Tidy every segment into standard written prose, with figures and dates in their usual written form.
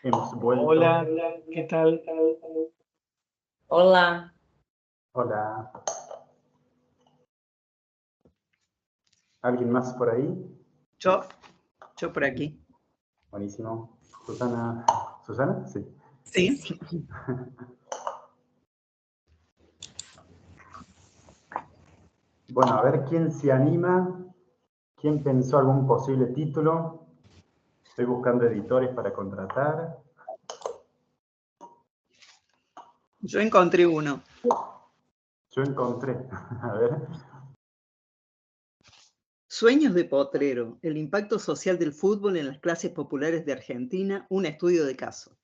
Hemos vuelto. Hola, ¿qué tal? Hola. Hola. ¿Alguien más por ahí? Yo por aquí. Buenísimo. Susana. ¿Susana? Sí. Sí. Bueno, a ver quién se anima. ¿Quién pensó algún posible título? Estoy buscando editores para contratar. Yo encontré uno. Yo encontré. A ver. Sueños de potrero, el impacto social del fútbol en las clases populares de Argentina, un estudio de caso.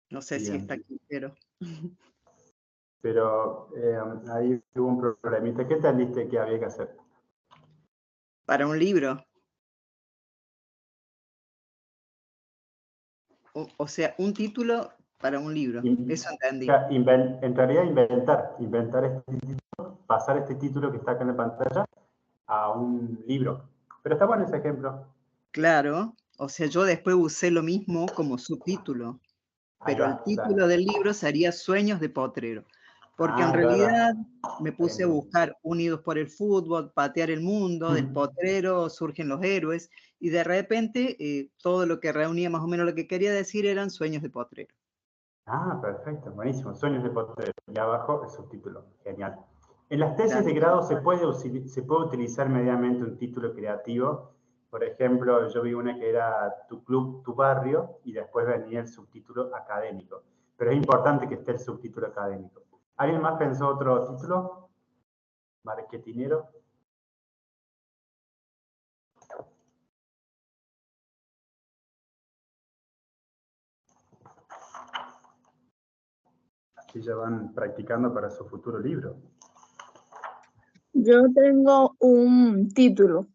No sé si Bien. está aquí, Pero ahí hubo un problemita. ¿Qué entendiste que había que hacer? para un libro. O sea, un título para un libro. Eso entendí. En realidad inventar este título, pasar este título que está acá en la pantalla a un libro. Pero está bueno ese ejemplo. Claro, o sea, yo después usé lo mismo como subtítulo, Ahí pero va, el título del libro sería Sueños de potrero, porque en ahí va, realidad me puse a Bien. buscar Unidos por el Fútbol, Patear el Mundo, del potrero surgen los héroes, y de repente todo lo que reunía más o menos lo que quería decir eran Sueños de potrero. Ah, perfecto, buenísimo. Sueños de potrero. Y abajo el subtítulo. Genial. En las tesis de Gracias. grado se puede utilizar medianamente un título creativo. Por ejemplo, yo vi una que era Tu club, tu barrio, y después venía el subtítulo académico. Pero es importante que esté el subtítulo académico. ¿Alguien más pensó otro título? Marketinero. Así ya van practicando para su futuro libro. Yo tengo un título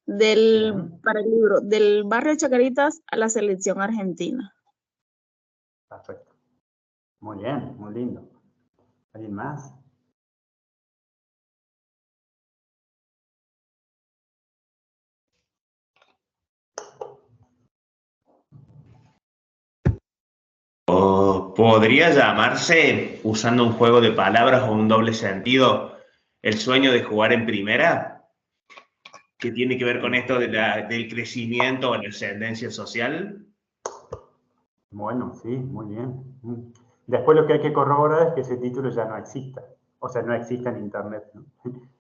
para el libro, del barrio Chacaritas a la selección argentina. Perfecto. Muy bien, muy lindo. ¿Alguien más? ¿Podría llamarse, usando un juego de palabras o un doble sentido, el sueño de jugar en primera? ¿Que tiene que ver con esto del crecimiento o la ascendencia social? Bueno, sí, muy bien. Después lo que hay que corroborar es que ese título ya no exista. O sea, no exista en Internet, ¿no?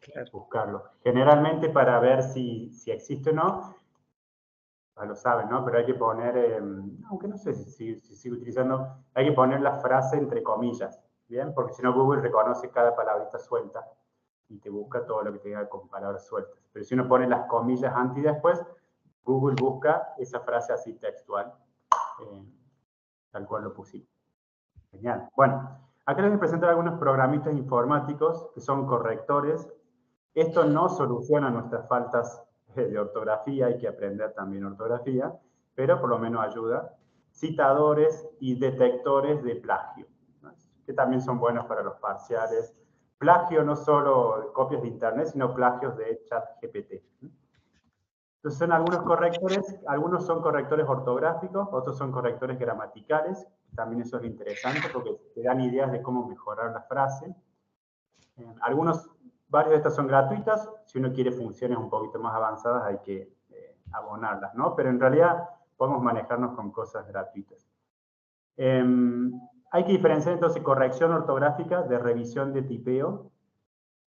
Claro. Buscarlo. Generalmente para ver si existe o no, ya lo saben, ¿no? Pero hay que poner, aunque no sé si sigue utilizando, hay que poner la frase entre comillas, ¿bien? Porque si no Google reconoce cada palabrita suelta y te busca todo lo que tenga con palabras sueltas. Pero si uno pone las comillas antes y después, Google busca esa frase así textual, tal cual lo pusimos. Genial. Bueno, acá les voy a presentar algunos programitas informáticos que son correctores. Esto no soluciona nuestras faltas de ortografía, hay que aprender también ortografía, pero por lo menos ayuda. Citadores y detectores de plagio, ¿no? Que también son buenos para los parciales. Plagio no solo copias de internet, sino plagios de ChatGPT. Entonces son algunos correctores, algunos son correctores ortográficos, otros son correctores gramaticales, también eso es interesante porque te dan ideas de cómo mejorar la frase. Varias de estas son gratuitas, si uno quiere funciones un poquito más avanzadas hay que abonarlas, ¿no? Pero en realidad podemos manejarnos con cosas gratuitas. Hay que diferenciar entonces corrección ortográfica de revisión de tipeo.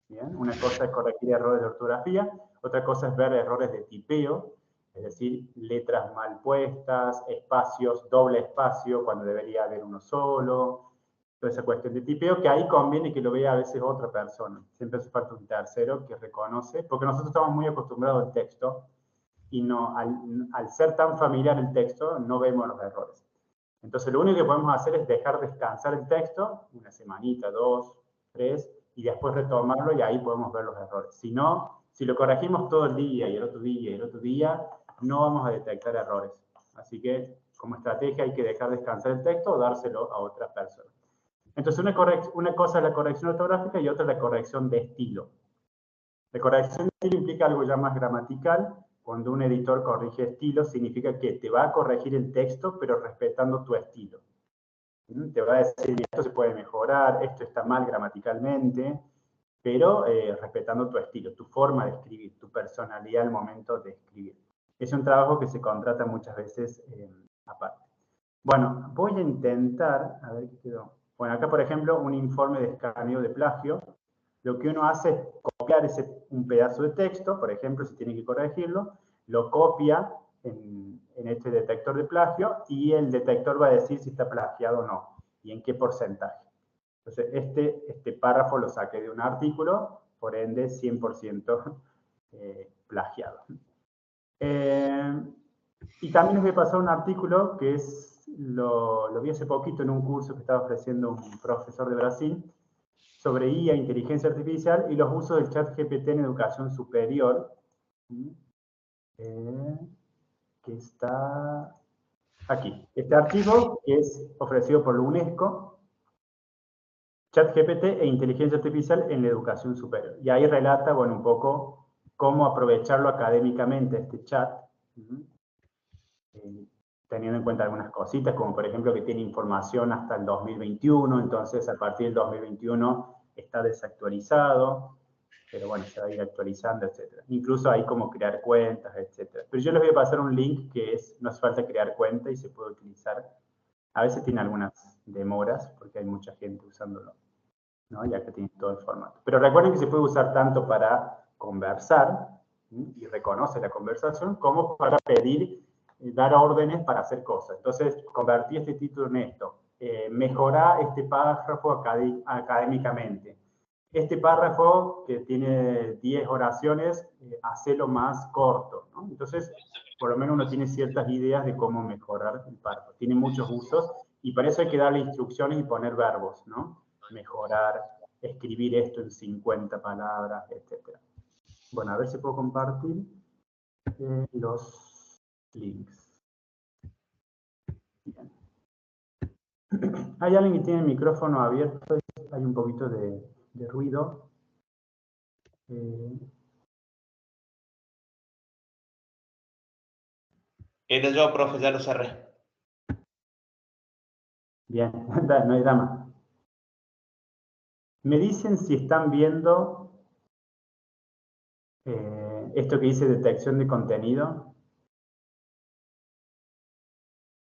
¿Bien? Una cosa es corregir errores de ortografía, otra cosa es ver errores de tipeo, es decir, letras mal puestas, espacios, doble espacio cuando debería haber uno solo, toda esa cuestión de tipeo, que ahí conviene que lo vea a veces otra persona. Siempre hace falta un tercero que reconoce, porque nosotros estamos muy acostumbrados al texto y no, al ser tan familiar el texto, no vemos los errores. Entonces, lo único que podemos hacer es dejar descansar el texto, una semanita, 2, 3, y después retomarlo y ahí podemos ver los errores. Si no, si lo corregimos todo el día y el otro día y el otro día, no vamos a detectar errores. Así que, como estrategia, hay que dejar descansar el texto o dárselo a otra persona. Entonces, una cosa es la corrección ortográfica y otra es la corrección de estilo. La corrección de estilo implica algo ya más gramatical, cuando un editor corrige estilo, significa que te va a corregir el texto, pero respetando tu estilo. Te va a decir, esto se puede mejorar, esto está mal gramaticalmente, pero respetando tu estilo, tu forma de escribir, tu personalidad al momento de escribir. Es un trabajo que se contrata muchas veces aparte. Bueno, voy a intentar, a ver qué quedó. Bueno, acá por ejemplo, un informe de escaneo de plagio. Lo que uno hace es copiar un pedazo de texto, por ejemplo, si tiene que corregirlo, lo copia en este detector de plagio y el detector va a decir si está plagiado o no y en qué porcentaje. Entonces, este párrafo lo saqué de un artículo, por ende, 100% plagiado. Y también les voy a pasar un artículo que lo vi hace poquito en un curso que estaba ofreciendo un profesor de Brasil, sobre IA, inteligencia artificial, y los usos del chat GPT en educación superior, que está aquí. Este archivo es ofrecido por la UNESCO, chat GPT e inteligencia artificial en la educación superior. Y ahí relata, bueno, un poco cómo aprovecharlo académicamente, este chat, teniendo en cuenta algunas cositas, como por ejemplo que tiene información hasta el 2021, entonces a partir del 2021 está desactualizado, pero bueno, se va a ir actualizando, etc. Incluso hay como crear cuentas, etc. Pero yo les voy a pasar un link que no hace falta crear cuenta y se puede utilizar. A veces tiene algunas demoras porque hay mucha gente usándolo, ¿no? Ya que tiene todo el formato. Pero recuerden que se puede usar tanto para conversar, ¿sí? Y reconoce la conversación, como para pedir, dar órdenes para hacer cosas. Entonces, convertí este título en esto. Mejorar este párrafo académicamente. Este párrafo que tiene 10 oraciones, hacelo más corto, ¿no? Entonces, por lo menos uno tiene ciertas ideas de cómo mejorar el párrafo. Tiene muchos usos y para eso hay que darle instrucciones y poner verbos, ¿no? Mejorar, escribir esto en 50 palabras, etc. Bueno, a ver si puedo compartir los links. Bien. Hay alguien que tiene el micrófono abierto, hay un poquito de ruido. Era yo, profe, ya lo cerré. Bien, no hay drama. Me dicen si están viendo esto que dice detección de contenido.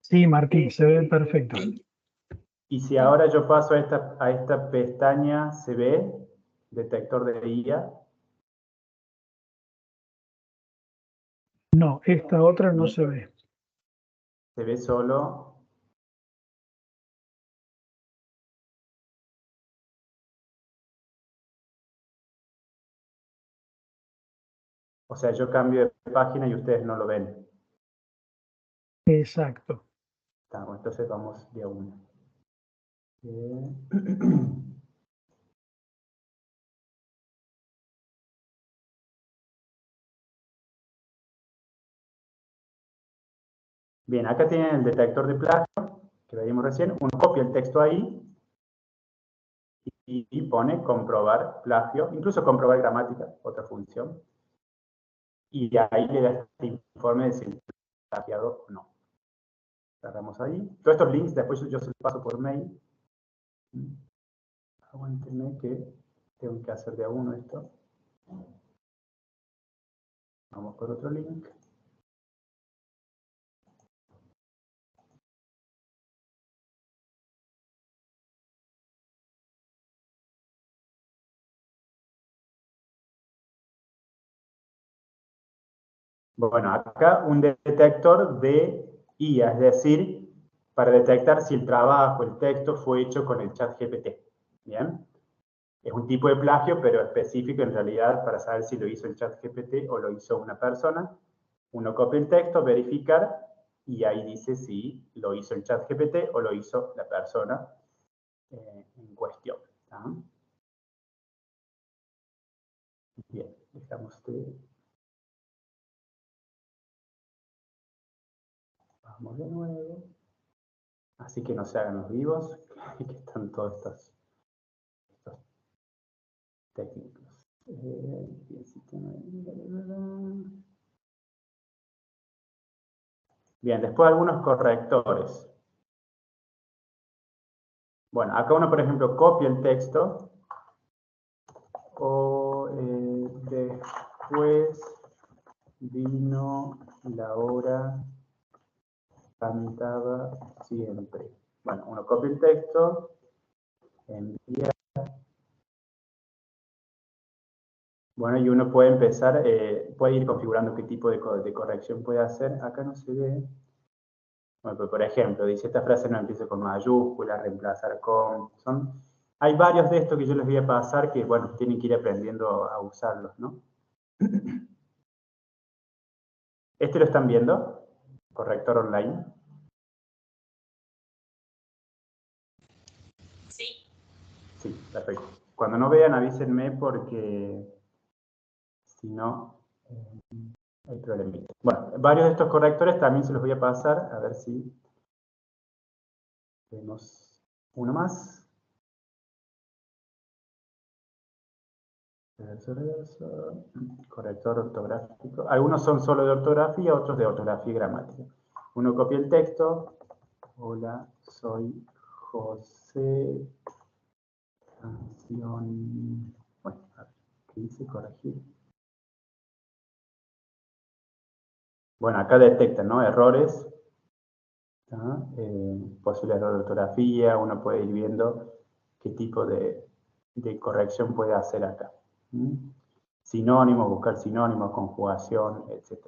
Sí, Martín, se ve perfecto. Y si ahora yo paso a esta pestaña, ¿se ve? Detector de IA. No, esta otra no se ve. Se ve solo. O sea, yo cambio de página y ustedes no lo ven. Exacto. Bueno, entonces vamos de a uno. Bien, acá tienen el detector de plagio, que veíamos recién. Uno copia el texto ahí y pone comprobar plagio, incluso comprobar gramática, otra función. Y ahí le da este informe de si es plagiado o no. Cerramos ahí. Todos estos links después yo se los paso por mail. Aguántenme que tengo que hacer de a uno esto. Vamos por otro link. Bueno, acá un detector de IA, es decir, para detectar si el trabajo, el texto fue hecho con el chat GPT. ¿Bien? Es un tipo de plagio, pero específico en realidad para saber si lo hizo el chat GPT o lo hizo una persona. Uno copia el texto, verificar, y ahí dice si lo hizo el chat GPT o lo hizo la persona en cuestión. ¿Tá? Bien, dejamos de... Vamos de nuevo. Así que no se hagan los vivos, que están todos estos técnicos. Bien, después algunos correctores. Bueno, acá uno, por ejemplo, copia el texto o después vino la hora cantaba siempre. Bueno, uno copia el texto, envía. Bueno, y uno puede empezar, puede ir configurando qué tipo de corrección puede hacer. Acá no se ve. Bueno, pues por ejemplo, dice esta frase no empieza con mayúsculas, reemplazar con. Hay varios de estos que yo les voy a pasar que, bueno, tienen que ir aprendiendo a usarlos, ¿no? ¿Este lo están viendo? Corrector online. Sí. Sí, perfecto. Cuando no vean, avísenme porque si no, hay problemita. Bueno, varios de estos correctores también se los voy a pasar, a ver si tenemos uno más. Reverso, corrector ortográfico. Algunos son solo de ortografía, otros de ortografía y gramática. Uno copia el texto. Hola, soy José. Canción. Bueno, a ver, ¿qué dice? Corregir. Bueno, acá detectan, ¿no? Errores. Posible error de ortografía. Uno puede ir viendo qué tipo de corrección puede hacer acá. Sinónimos, buscar sinónimos, conjugación, etc.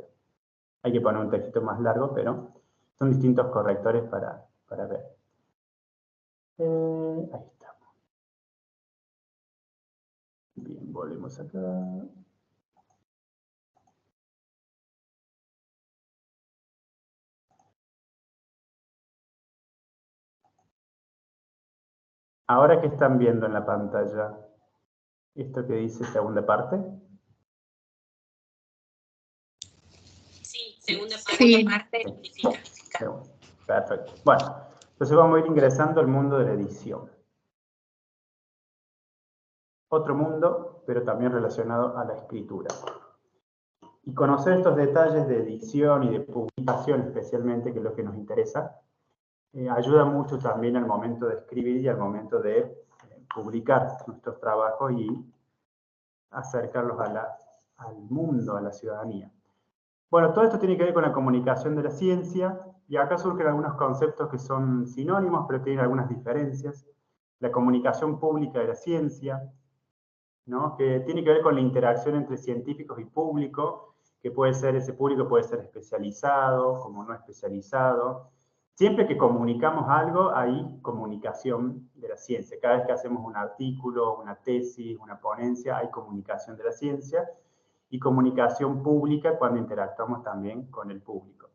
Hay que poner un textito más largo, pero son distintos correctores para ver. Ahí estamos. Bien, volvemos acá. Ahora, ¿qué están viendo en la pantalla? ¿Esto que dice segunda parte? Sí, segunda parte. Sí. Perfecto. Bueno, entonces vamos a ir ingresando al mundo de la edición. Otro mundo, pero también relacionado a la escritura. Y conocer estos detalles de edición y de publicación especialmente, que es lo que nos interesa, ayuda mucho también al momento de escribir y al momento de publicar nuestros trabajos y acercarlos al mundo, a la ciudadanía. Bueno, todo esto tiene que ver con la comunicación de la ciencia, y acá surgen algunos conceptos que son sinónimos, pero tienen algunas diferencias. La comunicación pública de la ciencia, ¿no? Que tiene que ver con la interacción entre científicos y público, que puede ser, ese público puede ser especializado, como no especializado. Siempre que comunicamos algo, hay comunicación de la ciencia. Cada vez que hacemos un artículo, una tesis, una ponencia, hay comunicación de la ciencia y comunicación pública cuando interactuamos también con el público.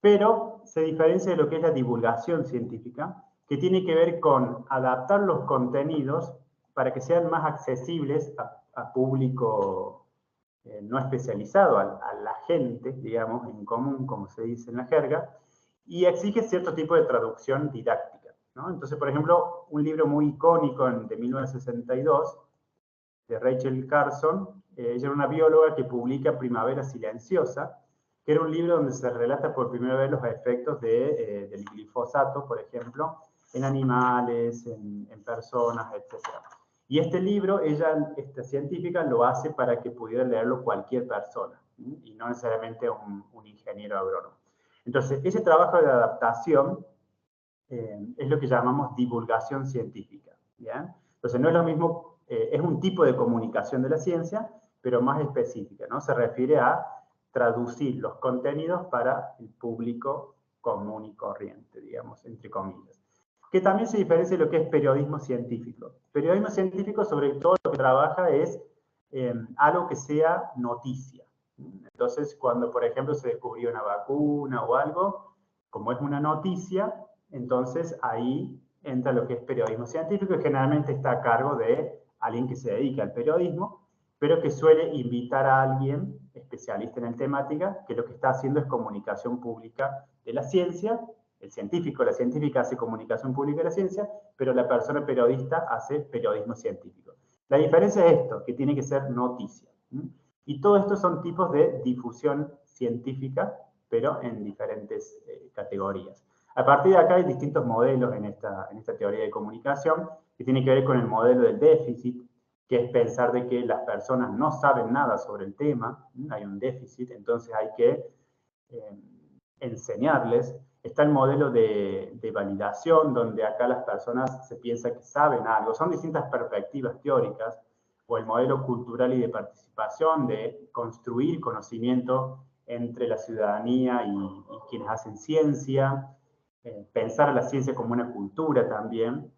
Pero se diferencia de lo que es la divulgación científica, que tiene que ver con adaptar los contenidos para que sean más accesibles a público no especializado, a la gente, digamos, en común, como se dice en la jerga, y exige cierto tipo de traducción didáctica, ¿no? Entonces, por ejemplo, un libro muy icónico de 1962, de Rachel Carson, ella era una bióloga que publica Primavera Silenciosa, que era un libro donde se relata por primera vez los efectos del glifosato, por ejemplo, en animales, en personas, etc. Y este libro, esta científica, lo hace para que pudiera leerlo cualquier persona, y no necesariamente un ingeniero agrónomo. Entonces, ese trabajo de adaptación es lo que llamamos divulgación científica, ¿bien? Entonces, no es lo mismo, es un tipo de comunicación de la ciencia, pero más específica, ¿no? Se refiere a traducir los contenidos para el público común y corriente, digamos, entre comillas. Que también se diferencia de lo que es periodismo científico. Periodismo científico, sobre todo, lo que trabaja es algo que sea noticia. Entonces, cuando, por ejemplo, se descubrió una vacuna o algo, como es una noticia, entonces ahí entra lo que es periodismo científico, y generalmente está a cargo de alguien que se dedica al periodismo, pero que suele invitar a alguien especialista en el temática, que lo que está haciendo es comunicación pública de la ciencia. El científico, la científica hace comunicación pública de la ciencia, pero la persona periodista hace periodismo científico. La diferencia es esto, que tiene que ser noticia. Y todo esto son tipos de difusión científica pero en diferentes categorías. A partir de acá hay distintos modelos en esta teoría de comunicación que tiene que ver con el modelo del déficit, que es pensar de que las personas no saben nada sobre el tema, hay un déficit, entonces hay que enseñarles. Está el modelo de validación, donde acá las personas se piensa que saben algo. Son distintas perspectivas teóricas, o el modelo cultural y de participación, de construir conocimiento entre la ciudadanía y quienes hacen ciencia, pensar a la ciencia como una cultura también,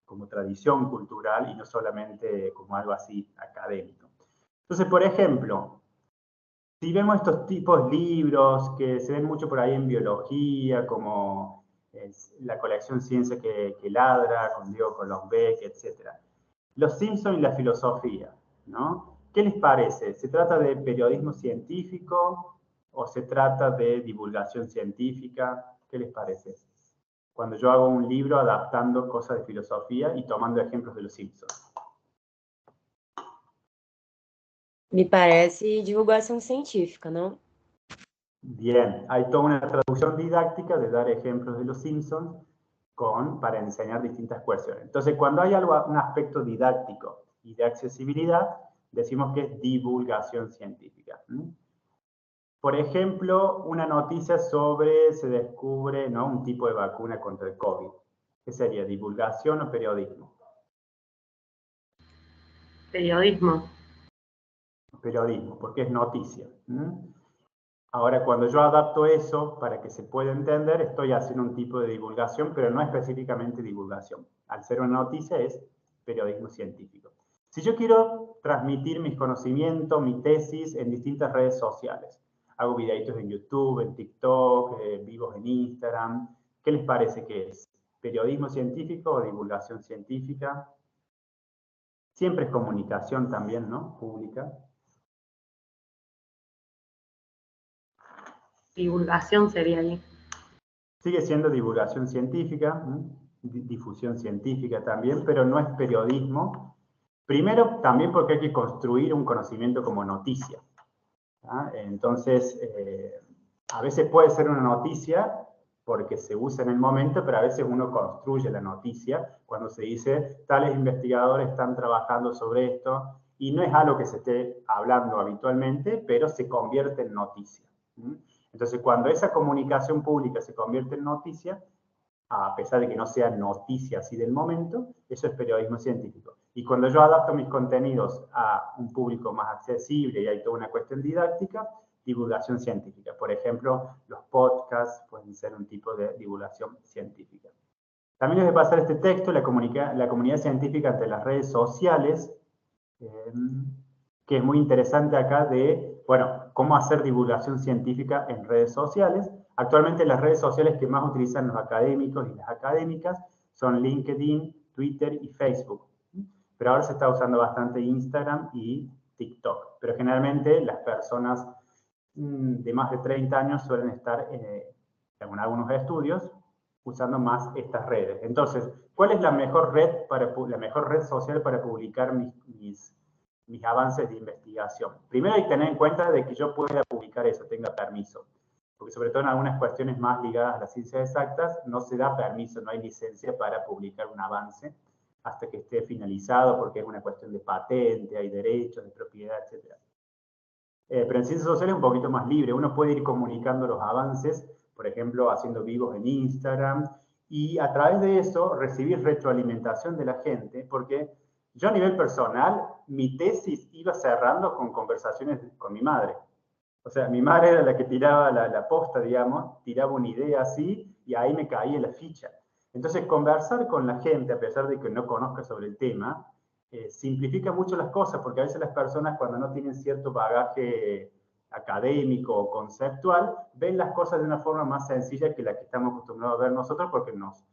como tradición cultural y no solamente como algo así académico. Entonces, por ejemplo, si vemos estos tipos de libros que se ven mucho por ahí en biología, como la colección Ciencia que ladra, con Diego Colombek, etc. Los Simpson y la filosofía, ¿no? ¿Qué les parece? ¿Se trata de periodismo científico o se trata de divulgación científica? ¿Qué les parece? Cuando yo hago un libro adaptando cosas de filosofía y tomando ejemplos de los Simpsons. Me parece divulgação científica, ¿no? Bien, hay toda una traducción didáctica de dar ejemplos de los Simpsons para enseñar distintas cuestiones. Entonces, cuando hay un aspecto didáctico y de accesibilidad, decimos que es divulgación científica. Por ejemplo, una noticia sobre se descubre, ¿no?, un tipo de vacuna contra el COVID. ¿Qué sería, divulgación o periodismo? Periodismo. Periodismo, porque es noticia. Ahora, cuando yo adapto eso para que se pueda entender, estoy haciendo un tipo de divulgación, pero no específicamente divulgación. Al ser una noticia es periodismo científico. Si yo quiero transmitir mis conocimientos, mi tesis en distintas redes sociales, hago videitos en YouTube, en TikTok, vivos en Instagram, ¿qué les parece que es? ¿Periodismo científico o divulgación científica? Siempre es comunicación también, ¿no? Pública. Divulgación sería ahí. Sigue siendo divulgación científica, difusión científica también, pero no es periodismo. Primero, también porque hay que construir un conocimiento como noticia. Entonces, a veces puede ser una noticia porque se usa en el momento, pero a veces uno construye la noticia cuando se dice, tales investigadores están trabajando sobre esto, y no es algo que se esté hablando habitualmente, pero se convierte en noticia. Entonces, cuando esa comunicación pública se convierte en noticia, a pesar de que no sea noticia así del momento, eso es periodismo científico. Y cuando yo adapto mis contenidos a un público más accesible y hay toda una cuestión didáctica, divulgación científica. Por ejemplo, los podcasts pueden ser un tipo de divulgación científica. También les voy a pasar este texto, la comunidad científica ante las redes sociales, que es muy interesante acá de, bueno, cómo hacer divulgación científica en redes sociales. Actualmente las redes sociales que más utilizan los académicos y las académicas son LinkedIn, Twitter y Facebook. Pero ahora se está usando bastante Instagram y TikTok. Pero generalmente las personas de más de 30 años suelen estar, según algunos estudios, usando más estas redes. Entonces, ¿cuál es la mejor red social para publicar mis avances de investigación? Primero hay que tener en cuenta de que yo pueda publicar eso, tenga permiso. Porque sobre todo en algunas cuestiones más ligadas a las ciencias exactas, no se da permiso, no hay licencia para publicar un avance hasta que esté finalizado, porque es una cuestión de patente, hay derechos de propiedad, etc. Pero en ciencias sociales es un poquito más libre. Uno puede ir comunicando los avances, por ejemplo, haciendo vivos en Instagram, y a través de eso recibir retroalimentación de la gente, porque yo a nivel personal, mi tesis iba cerrando con conversaciones con mi madre. O sea, mi madre era la que tiraba la posta, digamos, tiraba una idea así, y ahí me caía la ficha. Entonces, conversar con la gente, a pesar de que no conozca sobre el tema, simplifica mucho las cosas, porque a veces las personas, cuando no tienen cierto bagaje académico o conceptual, ven las cosas de una forma más sencilla que la que estamos acostumbrados a ver nosotros, porque nos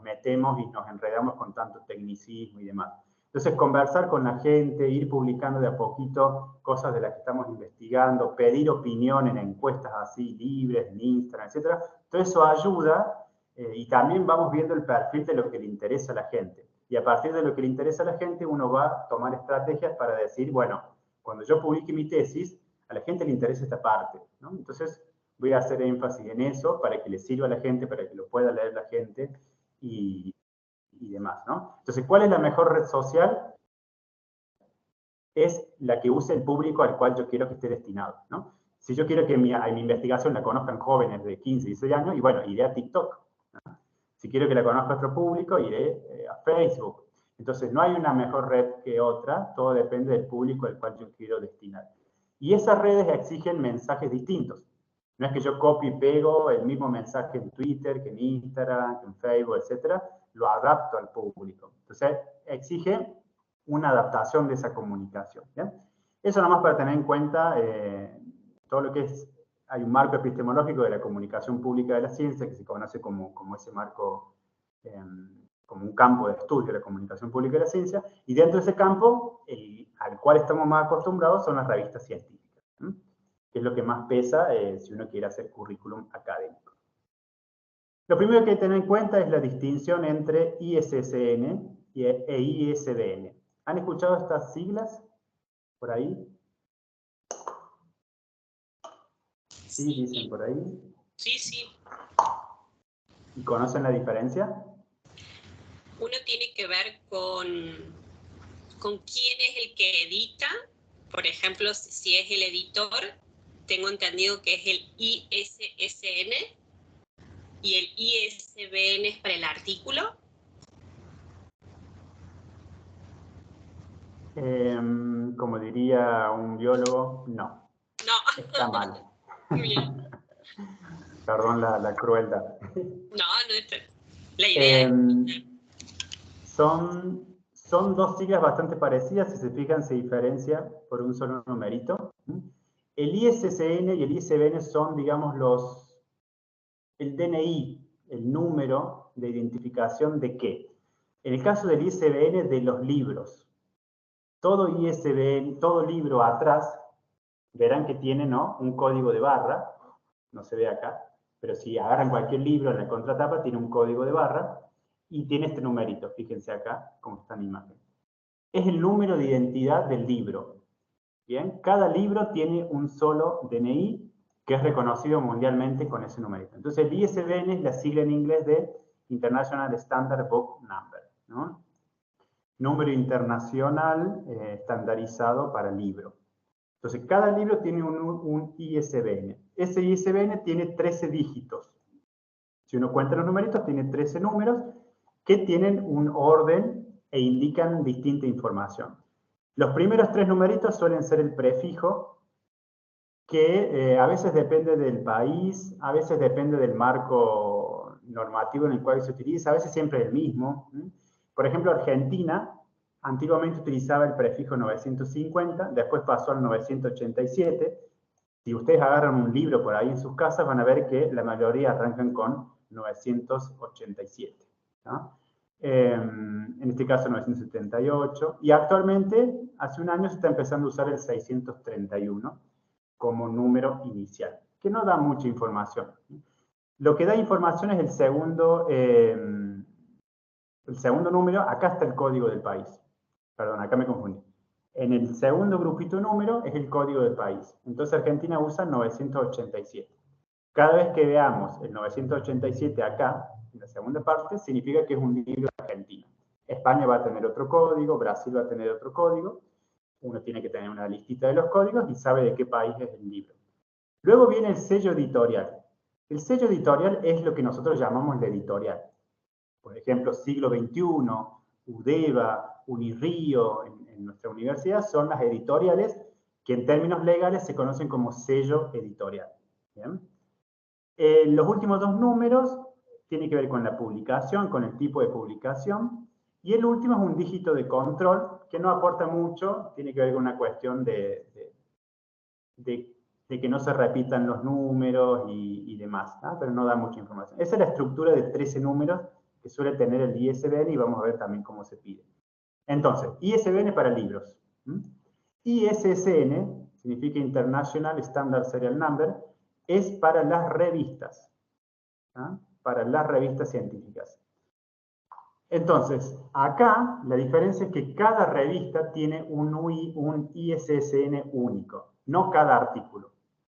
metemos y nos enredamos con tanto tecnicismo y demás. Entonces, conversar con la gente, ir publicando de a poquito cosas de las que estamos investigando, pedir opinión en encuestas así libres, en Instagram, etc. Todo eso ayuda y también vamos viendo el perfil de lo que le interesa a la gente. Y a partir de lo que le interesa a la gente, uno va a tomar estrategias para decir, bueno, cuando yo publique mi tesis, a la gente le interesa esta parte, ¿no? Entonces, voy a hacer énfasis en eso para que le sirva a la gente, para que lo pueda leer la gente y demás, ¿no? Entonces, ¿cuál es la mejor red social? Es la que use el público al cual yo quiero que esté destinado, ¿no? Si yo quiero que a mi investigación la conozcan jóvenes de 15, 16 años, y bueno, iré a TikTok, ¿no? Si quiero que la conozca otro público, iré a Facebook. Entonces, no hay una mejor red que otra, todo depende del público al cual yo quiero destinar. Y esas redes exigen mensajes distintos. No es que yo copio y pego el mismo mensaje en Twitter, que en Instagram, que en Facebook, etcétera, lo adapto al público. Entonces, exige una adaptación de esa comunicación, ¿bien? Eso nada más para tener en cuenta todo lo que es, hay un marco epistemológico de la comunicación pública de la ciencia, que se conoce como ese marco, como un campo de estudio de la comunicación pública de la ciencia, y dentro de ese campo, al cual estamos más acostumbrados, son las revistas científicas, que es lo que más pesa si uno quiere hacer currículum académico. Lo primero que hay que tener en cuenta es la distinción entre ISSN e ISBN. ¿Han escuchado estas siglas por ahí? Sí, dicen por ahí. Sí, sí. ¿Y conocen la diferencia? Uno tiene que ver con quién es el que edita. Por ejemplo, si es el editor, tengo entendido que es el ISSN y el ISBN es para el artículo. Como diría un biólogo, no. No. Está mal. Bien. Perdón la crueldad. No es la idea. Son dos siglas bastante parecidas, si se fijan se diferencia por un solo numerito. El ISSN y el ISBN son, digamos, el DNI, el número de identificación de qué. En el caso del ISBN, de los libros. Todo ISBN, todo libro atrás, verán que tiene, ¿no?, un código de barra, no se ve acá, pero si agarran cualquier libro en la contratapa, tiene un código de barra y tiene este numerito, fíjense acá cómo está en imagen. Es el número de identidad del libro. Bien, cada libro tiene un solo DNI que es reconocido mundialmente con ese numerito. Entonces el ISBN es la sigla en inglés de International Standard Book Number, ¿no? Número internacional estandarizado para libro. Entonces, cada libro tiene un ISBN. Ese ISBN tiene 13 dígitos. Si uno cuenta los numeritos, tiene 13 números que tienen un orden e indican distinta información. Los primeros 3 numeritos suelen ser el prefijo, que a veces depende del país, a veces depende del marco normativo en el cual se utiliza, a veces siempre es el mismo. Por ejemplo, Argentina antiguamente utilizaba el prefijo 950, después pasó al 987. Si ustedes agarran un libro por ahí en sus casas, van a ver que la mayoría arrancan con 987, ¿no? En este caso 978. Y actualmente, hace un año, se está empezando a usar el 631 como número inicial, que no da mucha información. Lo que da información es el segundo número. Acá está el código del país. Perdón, acá me confundí. En el segundo grupito número es el código del país. Entonces Argentina usa 987. Cada vez que veamos el 987 acá, en la segunda parte, significa que es un libro argentino. España va a tener otro código, Brasil va a tener otro código. Uno tiene que tener una listita de los códigos y sabe de qué país es el libro. Luego viene el sello editorial. El sello editorial es lo que nosotros llamamos la editorial. Por ejemplo, Siglo XXI, UDEVA, Unirrío, en nuestra universidad, son las editoriales que en términos legales se conocen como sello editorial. ¿Bien? Los últimos 2 números tienen que ver con la publicación, con el tipo de publicación, y el último es un dígito de control que no aporta mucho, tiene que ver con una cuestión de que no se repitan los números y demás, ¿no? Pero no da mucha información. Esa es la estructura de 13 números que suele tener el ISBN y vamos a ver también cómo se pide. Entonces, ISBN para libros. ISSN, significa International Standard Serial Number, es para las revistas. ¿Ah? Para las revistas científicas. Entonces, acá la diferencia es que cada revista tiene un ISSN único, no cada artículo.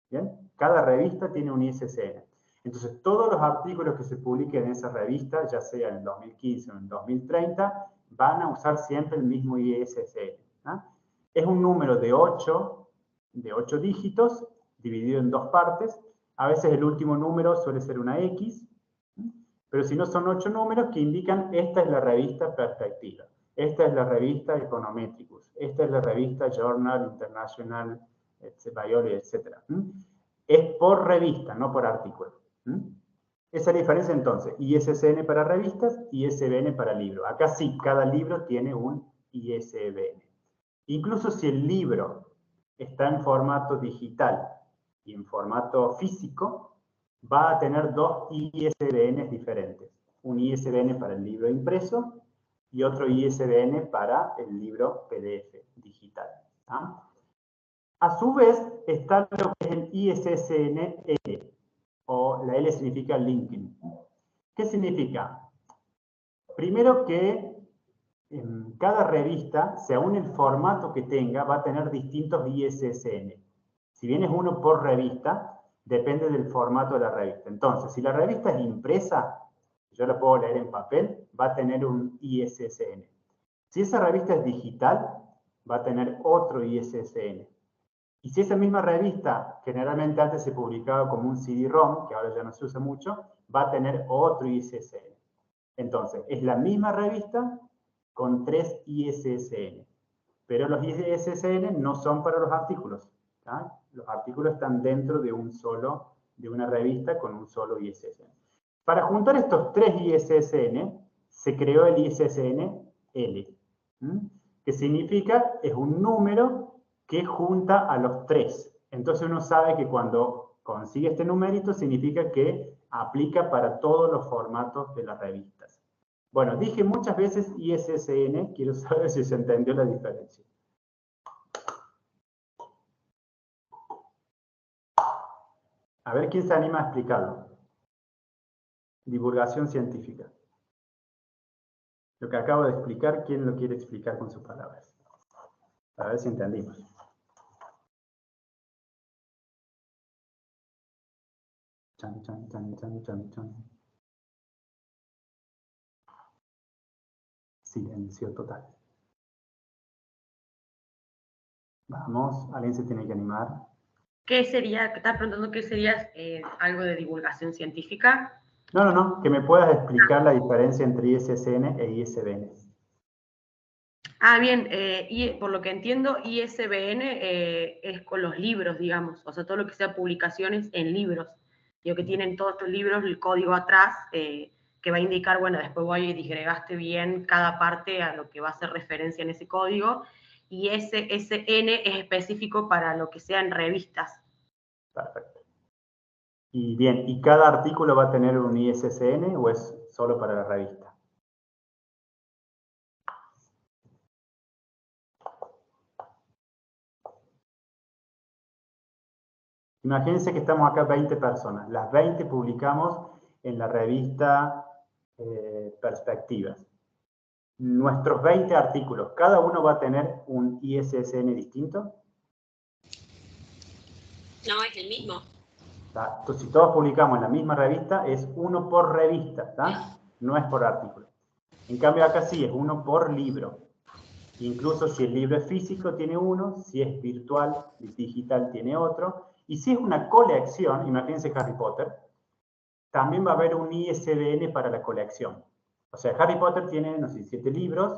¿Bien? Cada revista tiene un ISSN. Entonces, todos los artículos que se publiquen en esa revista, ya sea en el 2015 o en el 2030, van a usar siempre el mismo ISSN. ¿Ah? Es un número de 8 dígitos, dividido en dos partes. A veces el último número suele ser una X, pero si no son 8 números que indican esta es la revista Perspectiva, esta es la revista Econometricus, esta es la revista Journal International Biology, etc. Es por revista, no por artículo. Esa es la diferencia entonces, ISSN para revistas y ISBN para libro. Acá sí, cada libro tiene un ISBN. Incluso si el libro está en formato digital y en formato físico, va a tener dos ISBNs diferentes. Un ISBN para el libro impreso y otro ISBN para el libro PDF digital. ¿Ah? A su vez, está lo que es el ISSN-L, o la L significa linking. ¿Qué significa? Primero que en cada revista, según el formato que tenga, va a tener distintos ISSN. Si bien es uno por revista, depende del formato de la revista. Entonces, si la revista es impresa, yo la puedo leer en papel, va a tener un ISSN. Si esa revista es digital, va a tener otro ISSN. Y si esa misma revista, generalmente antes se publicaba como un CD-ROM, que ahora ya no se usa mucho, va a tener otro ISSN. Entonces, es la misma revista con 3 ISSN. Pero los ISSN no son para los artículos. ¿Ah? Los artículos están dentro de una revista con un solo ISSN. Para juntar estos 3 ISSN, se creó el ISSN-L, que significa, es un número que junta a los 3. Entonces uno sabe que cuando consigue este numerito, significa que aplica para todos los formatos de las revistas. Bueno, dije muchas veces ISSN, quiero saber si se entendió la diferencia. A ver quién se anima a explicarlo. Divulgación científica. Lo que acabo de explicar, ¿quién lo quiere explicar con sus palabras? A ver si entendimos. Chan, chan, chan, chan, chan, chan. Silencio total. Vamos, alguien se tiene que animar. ¿Qué sería, estás preguntando qué sería algo de divulgación científica? No, que me puedas explicar la diferencia entre ISSN e ISBN. Ah, bien, y por lo que entiendo, ISBN es con los libros, digamos, o sea, todo lo que sea publicaciones en libros. Digo que tienen todos estos libros, el código atrás, que va a indicar, bueno, después voy y disgregaste bien cada parte a lo que va a hacer referencia en ese código, y ese SN es específico para lo que sea en revistas. Perfecto. Y bien, ¿y cada artículo va a tener un ISSN o es solo para la revista? Imagínense que estamos acá 20 personas. Las 20 publicamos en la revista Perspectivas. Nuestros 20 artículos, ¿cada uno va a tener un ISSN distinto? No, es el mismo. Entonces, si todos publicamos en la misma revista, es uno por revista, ¿tá? No es por artículo. En cambio, acá sí, es uno por libro. Incluso si el libro es físico, tiene uno. Si es virtual, digital, tiene otro. Y si es una colección, imagínense Harry Potter, también va a haber un ISBN para la colección. O sea, Harry Potter tiene, no sé, 7 libros.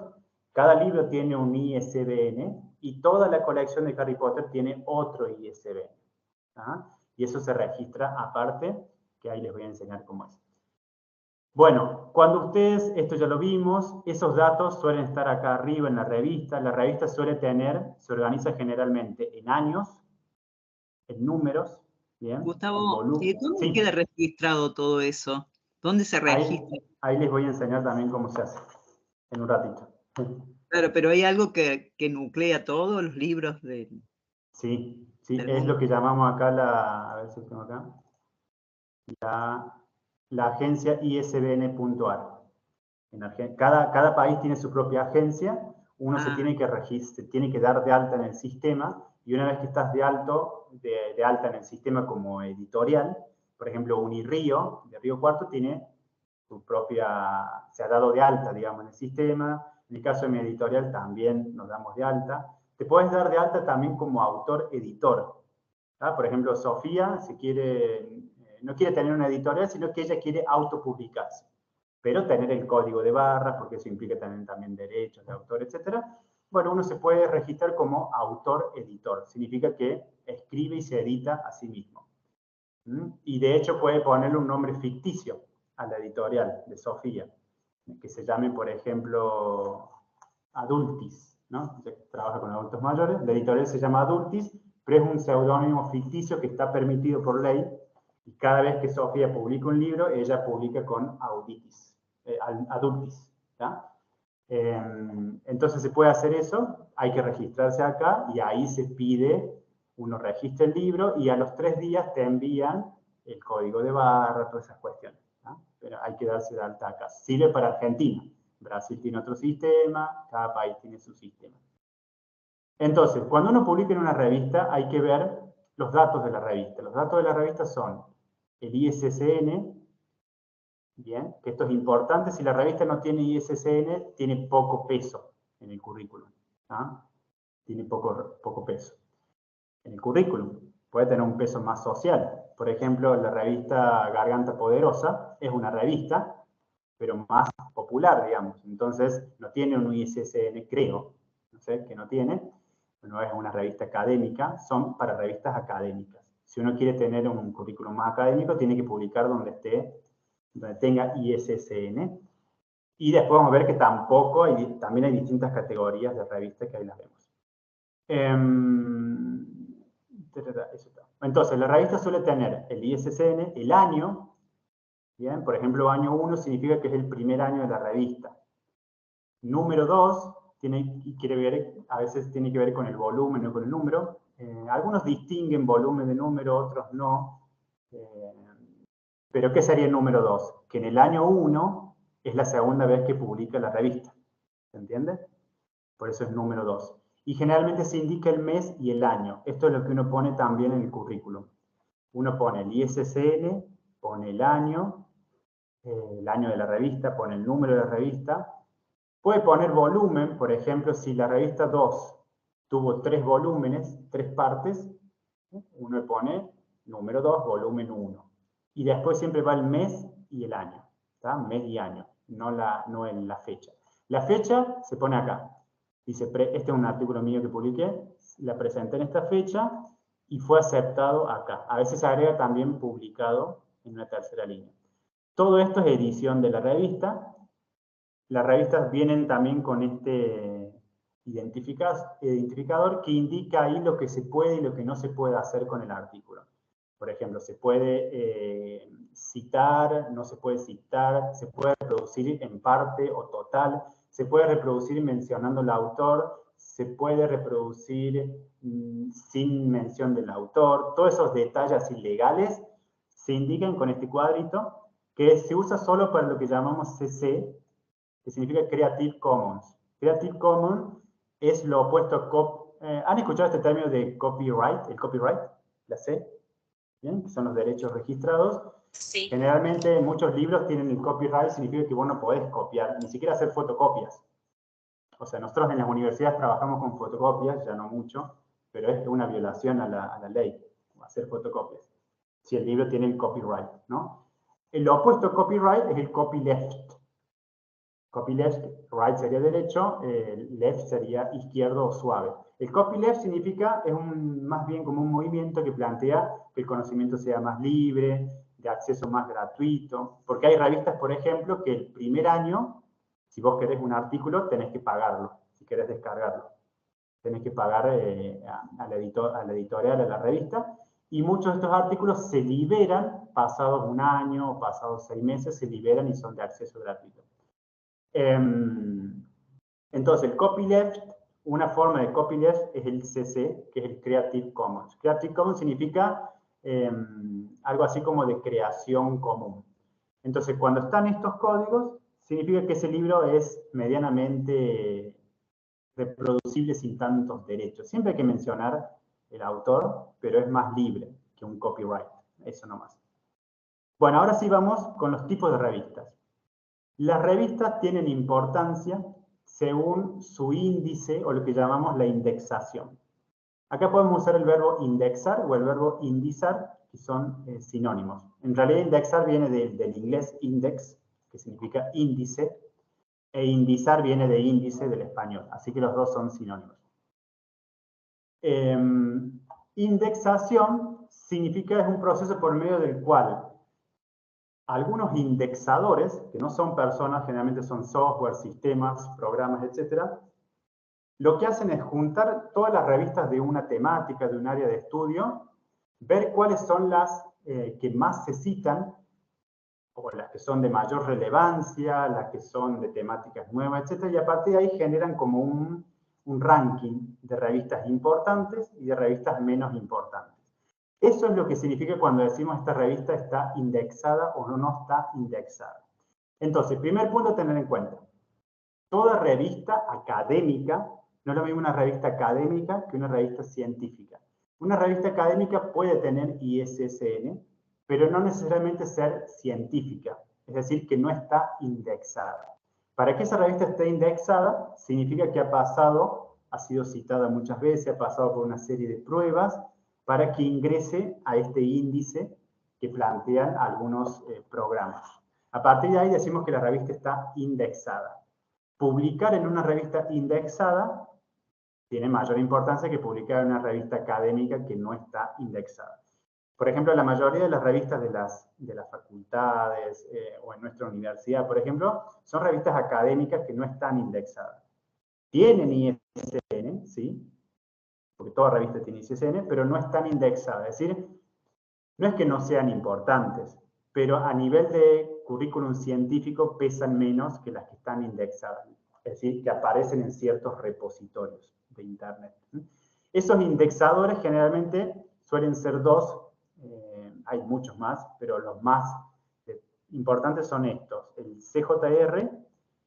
Cada libro tiene un ISBN y toda la colección de Harry Potter tiene otro ISBN. ¿Ah? Y eso se registra aparte, que ahí les voy a enseñar cómo es. Bueno, cuando ustedes, esto ya lo vimos, esos datos suelen estar acá arriba en la revista. La revista suele tener, se organiza generalmente en años, en números, ¿bien? Gustavo, ¿dónde sí. queda registrado todo eso? ¿Dónde se registra? Ahí les voy a enseñar también cómo se hace, en un ratito. Claro, pero hay algo que nuclea todos los libros de... Sí, es lo que llamamos acá a ver si tengo acá, la agencia ISBN.ar. Cada país tiene su propia agencia, uno se tiene que dar de alta en el sistema, y una vez que estás de alto de alta en el sistema como editorial. Por ejemplo, Unirío, de Río Cuarto, tiene su propia, se ha dado de alta, digamos, en el sistema. En el caso de mi editorial también nos damos de alta. Te puedes dar de alta también como autor-editor. Por ejemplo, Sofía no quiere tener una editorial, sino que ella quiere autopublicarse, pero tener el código de barras, porque eso implica tener también derechos de autor, etc. Bueno, uno se puede registrar como autor-editor. Significa que escribe y se edita a sí mismo. Y de hecho puede ponerle un nombre ficticio a la editorial de Sofía, que se llame, por ejemplo, Adultis, ¿no? Que trabaja con adultos mayores. La editorial se llama Adultis, pero es un seudónimo ficticio que está permitido por ley, y cada vez que Sofía publica un libro, ella publica con Adultis. ¿Ya? Entonces se puede hacer eso, hay que registrarse acá, y ahí se pide, uno registra el libro, y a los 3 días te envían el código de barra, todas esas cuestiones. ¿No? Pero hay que darse de alta acá. Sirve para Argentina. Brasil tiene otro sistema, cada país tiene su sistema. Entonces, cuando uno publica en una revista, hay que ver los datos de la revista. Los datos de la revista son el ISSN, bien, que esto es importante. Si la revista no tiene ISSN, tiene poco peso en el currículum. ¿Ah? Tiene poco peso en el currículum. Puede tener un peso más social. Por ejemplo, la revista Garganta Poderosa es una revista, pero más popular, digamos. Entonces, no tiene un ISSN, creo. No sé, que no tiene. No es una revista académica, son para revistas académicas. Si uno quiere tener un currículum más académico, tiene que publicar donde tenga ISSN. Y después vamos a ver que también hay distintas categorías de revistas que ahí las vemos. Entonces, la revista suele tener el ISSN, el año. Bien, por ejemplo, año 1 significa que es el primer año de la revista. Número 2 a veces tiene que ver con el volumen o con el número. Algunos distinguen volumen de número, otros no. Pero ¿qué sería el número 2? Que en el año 1 es la segunda vez que publica la revista. ¿Se entiende? Por eso es número 2. Y generalmente se indica el mes y el año. Esto es lo que uno pone también en el currículum. Uno pone el ISSN, pone el año de la revista, pone el número de la revista. Puede poner volumen, por ejemplo, si la revista 2 tuvo 3 volúmenes, 3 partes, uno pone número 2, volumen 1. Y después siempre va el mes y el año, ¿tá? Mes y año, no en la fecha. La fecha se pone acá. Dice, este es un artículo mío que publiqué, la presenté en esta fecha y fue aceptado acá. A veces se agrega también publicado en una tercera línea. Todo esto es edición de la revista. Las revistas vienen también con este identificador que indica ahí lo que se puede y lo que no se puede hacer con el artículo. Por ejemplo, se puede citar, no se puede citar, se puede reproducir en parte o total, se puede reproducir mencionando al autor, se puede reproducir sin mención del autor. Todos esos detalles ilegales se indican con este cuadrito que se usa solo para lo que llamamos CC, que significa Creative Commons. Creative Commons es lo opuesto a ¿han escuchado este término de copyright? El copyright, la C, ¿bien? Que son los derechos registrados. Sí. Generalmente muchos libros tienen el copyright, significa que vos no podés copiar, ni siquiera hacer fotocopias. O sea, nosotros en las universidades trabajamos con fotocopias, ya no mucho, pero es una violación a la ley, hacer fotocopias, si el libro tiene el copyright, ¿no? El opuesto a copyright es el copyleft. Copyleft, right sería derecho, left sería izquierdo o suave. El copyleft significa, más bien como un movimiento que plantea que el conocimiento sea más libre, de acceso más gratuito, porque hay revistas, por ejemplo, que el primer año, si vos querés un artículo, tenés que pagarlo, si querés descargarlo. Tenés que pagar a la editorial, a la revista, y muchos de estos artículos se liberan, pasados un año o pasados 6 meses, se liberan y son de acceso gratuito. Entonces, el copyleft, una forma de copyleft es el CC, que es el Creative Commons. Creative Commons significa algo así como de creación común. Entonces, cuando están estos códigos, significa que ese libro es medianamente reproducible sin tantos derechos. Siempre hay que mencionar el autor, pero es más libre que un copyright, eso nomás. Bueno, ahora sí vamos con los tipos de revistas. Las revistas tienen importancia según su índice o lo que llamamos la indexación. Acá podemos usar el verbo indexar o el verbo indizar, que son sinónimos. En realidad indexar viene del inglés index, que significa índice, e indizar viene de índice del español, así que los dos son sinónimos. Indexación significa, es un proceso por medio del cual algunos indexadores, que no son personas, generalmente son software, sistemas, programas, etc., lo que hacen es juntar todas las revistas de una temática, de un área de estudio, ver cuáles son las que más se citan, o las que son de mayor relevancia, las que son de temáticas nuevas, etc., y a partir de ahí generan como un ranking de revistas importantes y de revistas menos importantes. Eso es lo que significa cuando decimos esta revista está indexada o no está indexada. Entonces, primer punto a tener en cuenta. Toda revista académica, no es lo mismo una revista académica que una revista científica. Una revista académica puede tener ISSN, pero no necesariamente ser científica, es decir, que no está indexada. Para que esa revista esté indexada, significa que ha sido citada muchas veces, ha pasado por una serie de pruebas para que ingrese a este índice que plantean algunos programas. A partir de ahí decimos que la revista está indexada. Publicar en una revista indexada tiene mayor importancia que publicar en una revista académica que no está indexada. Por ejemplo, la mayoría de las revistas de las facultades o en nuestra universidad, por ejemplo, son revistas académicas que no están indexadas. Tienen ISSN, ¿sí? Porque toda revista tiene ISSN, pero no están indexadas. Es decir, no es que no sean importantes, pero a nivel de currículum científico pesan menos que las que están indexadas. Es decir, que aparecen en ciertos repositorios de Internet. Esos indexadores generalmente suelen ser dos, hay muchos más, pero los más importantes son estos, el CJR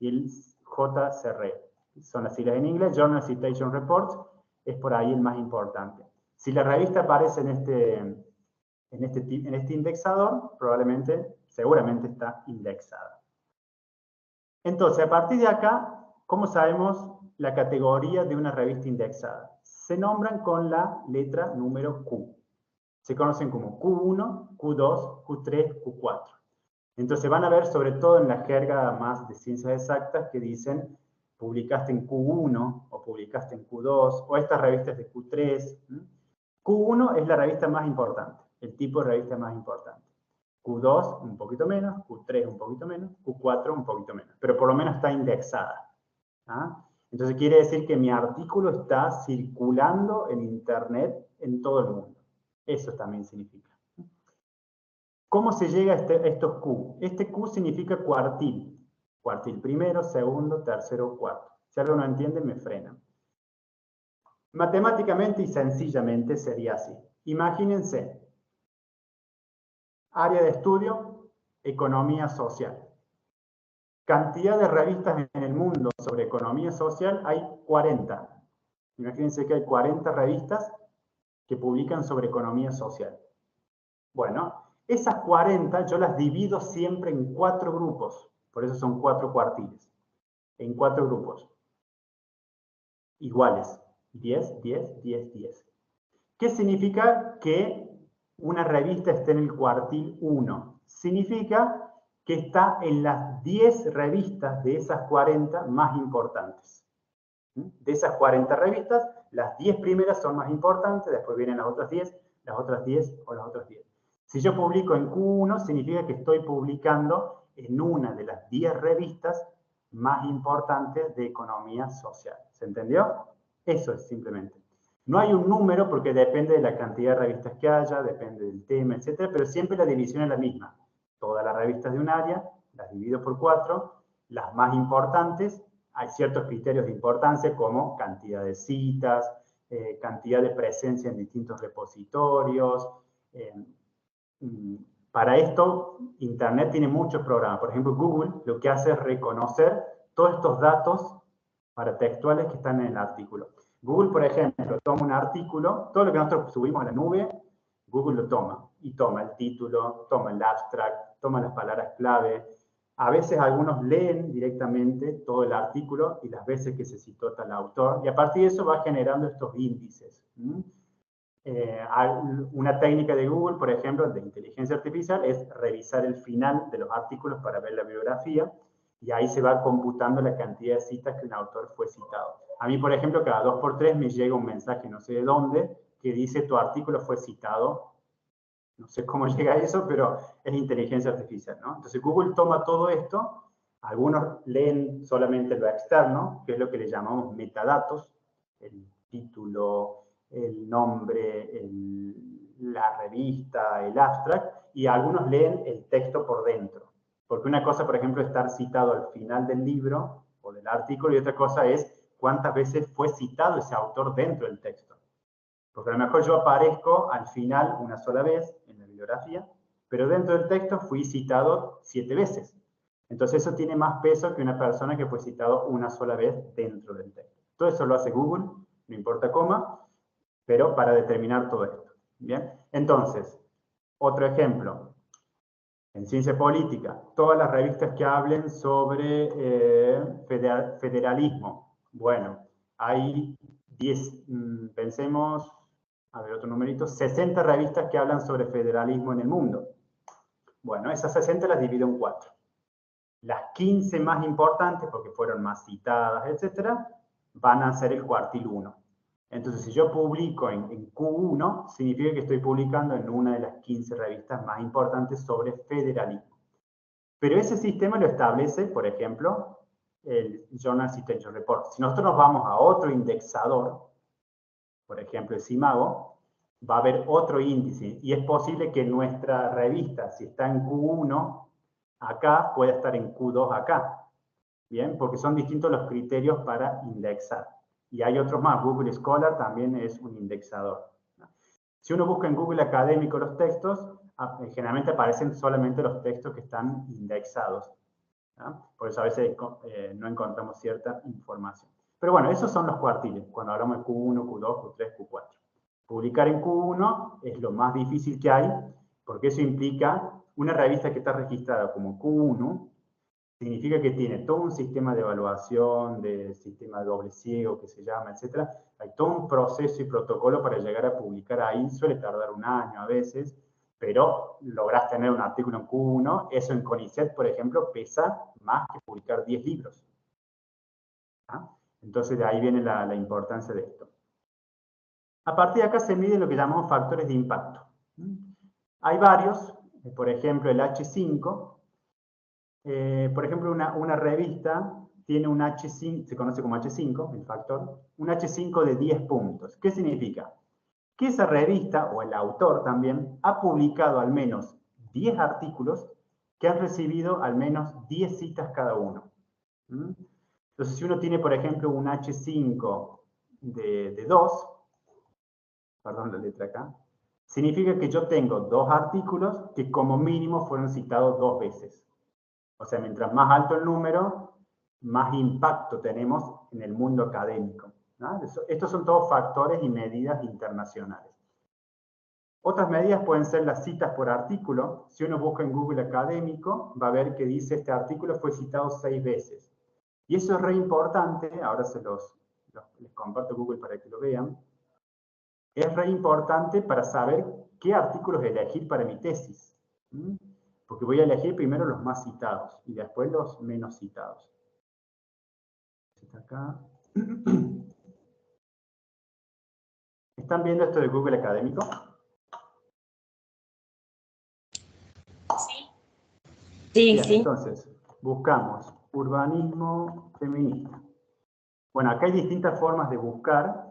y el JCR. Son las siglas en inglés, Journal Citation Reports, es por ahí el más importante. Si la revista aparece en este indexador, seguramente está indexada. Entonces, a partir de acá, ¿cómo sabemos la categoría de una revista indexada? Se nombran con la letra número Q. Se conocen como Q1, Q2, Q3, Q4. Entonces van a ver, sobre todo en la jerga más de ciencias exactas, que dicen publicaste en Q1 o publicaste en Q2 o estas revistas de Q3. Q1 es la revista más importante, el tipo de revista más importante. Q2 un poquito menos, Q3 un poquito menos, Q4 un poquito menos, pero por lo menos está indexada. ¿Ah? Entonces quiere decir que mi artículo está circulando en Internet en todo el mundo. Eso también significa. ¿Cómo se llega a estos Q? Este Q significa cuartil. Cuartil primero, segundo, tercero, cuarto. Si algo no entiende, me frenan. Matemáticamente y sencillamente sería así. Imagínense, área de estudio, economía social. Cantidad de revistas en el mundo sobre economía social, hay 40. Imagínense que hay 40 revistas que publican sobre economía social. Bueno, esas 40 yo las divido siempre en 4 grupos. Por eso son 4 cuartiles. En 4 grupos. Iguales. 10, 10, 10, 10. ¿Qué significa que una revista esté en el cuartil 1? Significa que está en las 10 revistas de esas 40 más importantes. De esas 40 revistas, las 10 primeras son más importantes, después vienen las otras 10 o las otras 10. Si yo publico en Q1, significa que estoy publicando en una de las 10 revistas más importantes de economía social. ¿Se entendió? Eso es simplemente. No hay un número porque depende de la cantidad de revistas que haya, depende del tema, etc. Pero siempre la división es la misma. Todas las revistas de un área, las divido por 4, las más importantes, hay ciertos criterios de importancia como cantidad de citas, cantidad de presencia en distintos repositorios. Para esto, Internet tiene muchos programas. Por ejemplo, Google lo que hace es reconocer todos estos datos paratextuales que están en el artículo. Google, por ejemplo, toma un artículo, todo lo que nosotros subimos a la nube, Google lo toma. Y toma el título, toma el abstract, toma las palabras clave. A veces algunos leen directamente todo el artículo y las veces que se citó tal autor. Y a partir de eso va generando estos índices. Una técnica de Google, por ejemplo, de inteligencia artificial, es revisar el final de los artículos para ver la bibliografía. Y ahí se va computando la cantidad de citas que un autor fue citado. A mí, por ejemplo, cada 2x3 me llega un mensaje, no sé de dónde, que dice tu artículo fue citado. No sé cómo llega a eso, pero es inteligencia artificial, ¿no? Entonces Google toma todo esto, algunos leen solamente lo externo, que es lo que le llamamos metadatos, el título, el nombre, la revista, el abstract, y algunos leen el texto por dentro. Porque una cosa, por ejemplo, es estar citado al final del libro o del artículo, y otra cosa es cuántas veces fue citado ese autor dentro del texto. Porque a lo mejor yo aparezco al final una sola vez en la bibliografía, pero dentro del texto fui citado 7 veces. Entonces eso tiene más peso que una persona que fue citado una sola vez dentro del texto. Todo eso lo hace Google, no importa cómo, pero para determinar todo esto. ¿Bien? Entonces, otro ejemplo. En ciencia política, todas las revistas que hablen sobre federalismo. Bueno, hay 10, pensemos, a ver otro numerito, 60 revistas que hablan sobre federalismo en el mundo. Bueno, esas 60 las divido en 4. Las 15 más importantes, porque fueron más citadas, etcétera, van a ser el cuartil 1. Entonces, si yo publico en Q1, significa que estoy publicando en una de las 15 revistas más importantes sobre federalismo. Pero ese sistema lo establece, por ejemplo, el Journal Citation Report. Si nosotros nos vamos a otro indexador, por ejemplo, el Simago, va a haber otro índice. Y es posible que nuestra revista, si está en Q1 acá, pueda estar en Q2 acá. ¿Bien? Porque son distintos los criterios para indexar. Y hay otros más. Google Scholar también es un indexador. Si uno busca en Google Académico los textos, generalmente aparecen solamente los textos que están indexados. Por eso a veces no encontramos cierta información. Pero bueno, esos son los cuartiles, cuando hablamos de Q1, Q2, Q3, Q4. Publicar en Q1 es lo más difícil que hay, porque eso implica una revista que está registrada como Q1, significa que tiene todo un sistema de evaluación, de sistema de doble ciego, que se llama, etc. Hay todo un proceso y protocolo para llegar a publicar ahí. Suele tardar un año a veces, pero lográs tener un artículo en Q1. Eso en CONICET, por ejemplo, pesa más que publicar 10 libros. Entonces, de ahí viene la importancia de esto. A partir de acá se miden lo que llamamos factores de impacto. Hay varios, por ejemplo, el H5. Por ejemplo, una revista tiene un H5, se conoce como H5, el factor, un H5 de 10 puntos. ¿Qué significa? Que esa revista, o el autor también, ha publicado al menos 10 artículos que han recibido al menos 10 citas cada uno. Entonces, si uno tiene, por ejemplo, un H5 de 2, perdón la letra acá, significa que yo tengo 2 artículos que como mínimo fueron citados 2 veces. O sea, mientras más alto el número, más impacto tenemos en el mundo académico, ¿no? Estos son todos factores y medidas internacionales. Otras medidas pueden ser las citas por artículo. Si uno busca en Google Académico, va a ver que dice este artículo fue citado 6 veces. Y eso es re importante, ahora les comparto Google para que lo vean. Es re importante para saber qué artículos elegir para mi tesis. Porque voy a elegir primero los más citados y después los menos citados. Está acá. ¿Están viendo esto de Google Académico? Sí. Sí, Bien, sí. entonces, buscamos urbanismo feminista. Bueno, acá hay distintas formas de buscar.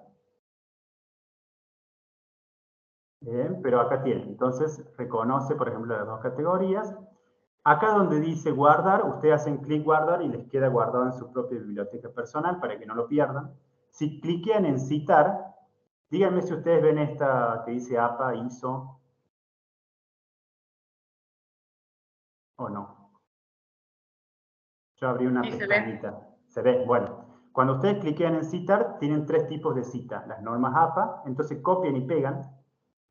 Pero acá tienen. Entonces, reconoce, por ejemplo, las 2 categorías. Acá donde dice guardar, ustedes hacen clic guardar y les queda guardado en su propia biblioteca personal para que no lo pierdan. Si cliquean en citar, díganme si ustedes ven esta que dice APA, ISO, o no. Yo abrí una pestañita. ¿Se ve? Bueno, Cuando ustedes cliquean en citar, tienen 3 tipos de cita. Las normas APA, entonces copian y pegan,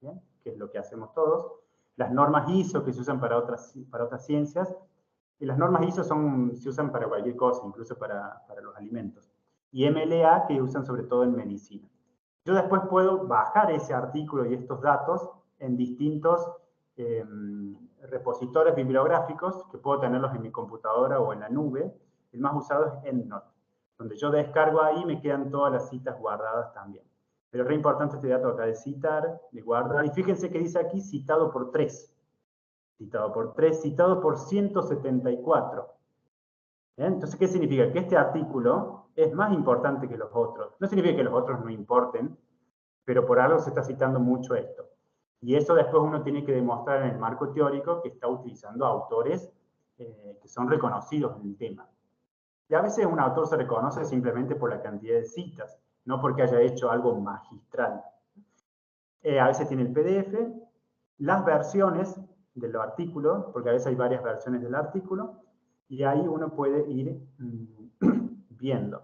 ¿bien? Que es lo que hacemos todos. Las normas ISO, que se usan para otras ciencias. Y las normas ISO se usan para cualquier cosa, incluso para los alimentos. Y MLA, que usan sobre todo en medicina. Yo después puedo bajar ese artículo y estos datos en distintos repositorios bibliográficos, que puedo tenerlos en mi computadora o en la nube. El más usado es EndNote, donde yo descargo ahí y me quedan todas las citas guardadas también. Pero es re importante este dato acá de citar, de guardar. Y fíjense que dice aquí citado por 3. Citado por 3, citado por 174. ¿Bien? Entonces, ¿qué significa? Que este artículo es más importante que los otros. No significa que los otros no importen, pero por algo se está citando mucho esto. Y eso después uno tiene que demostrar en el marco teórico que está utilizando autores que son reconocidos en el tema. Y a veces un autor se reconoce simplemente por la cantidad de citas, no porque haya hecho algo magistral. A veces tiene el PDF, las versiones del artículo, porque a veces hay varias versiones del artículo, y ahí uno puede ir viendo.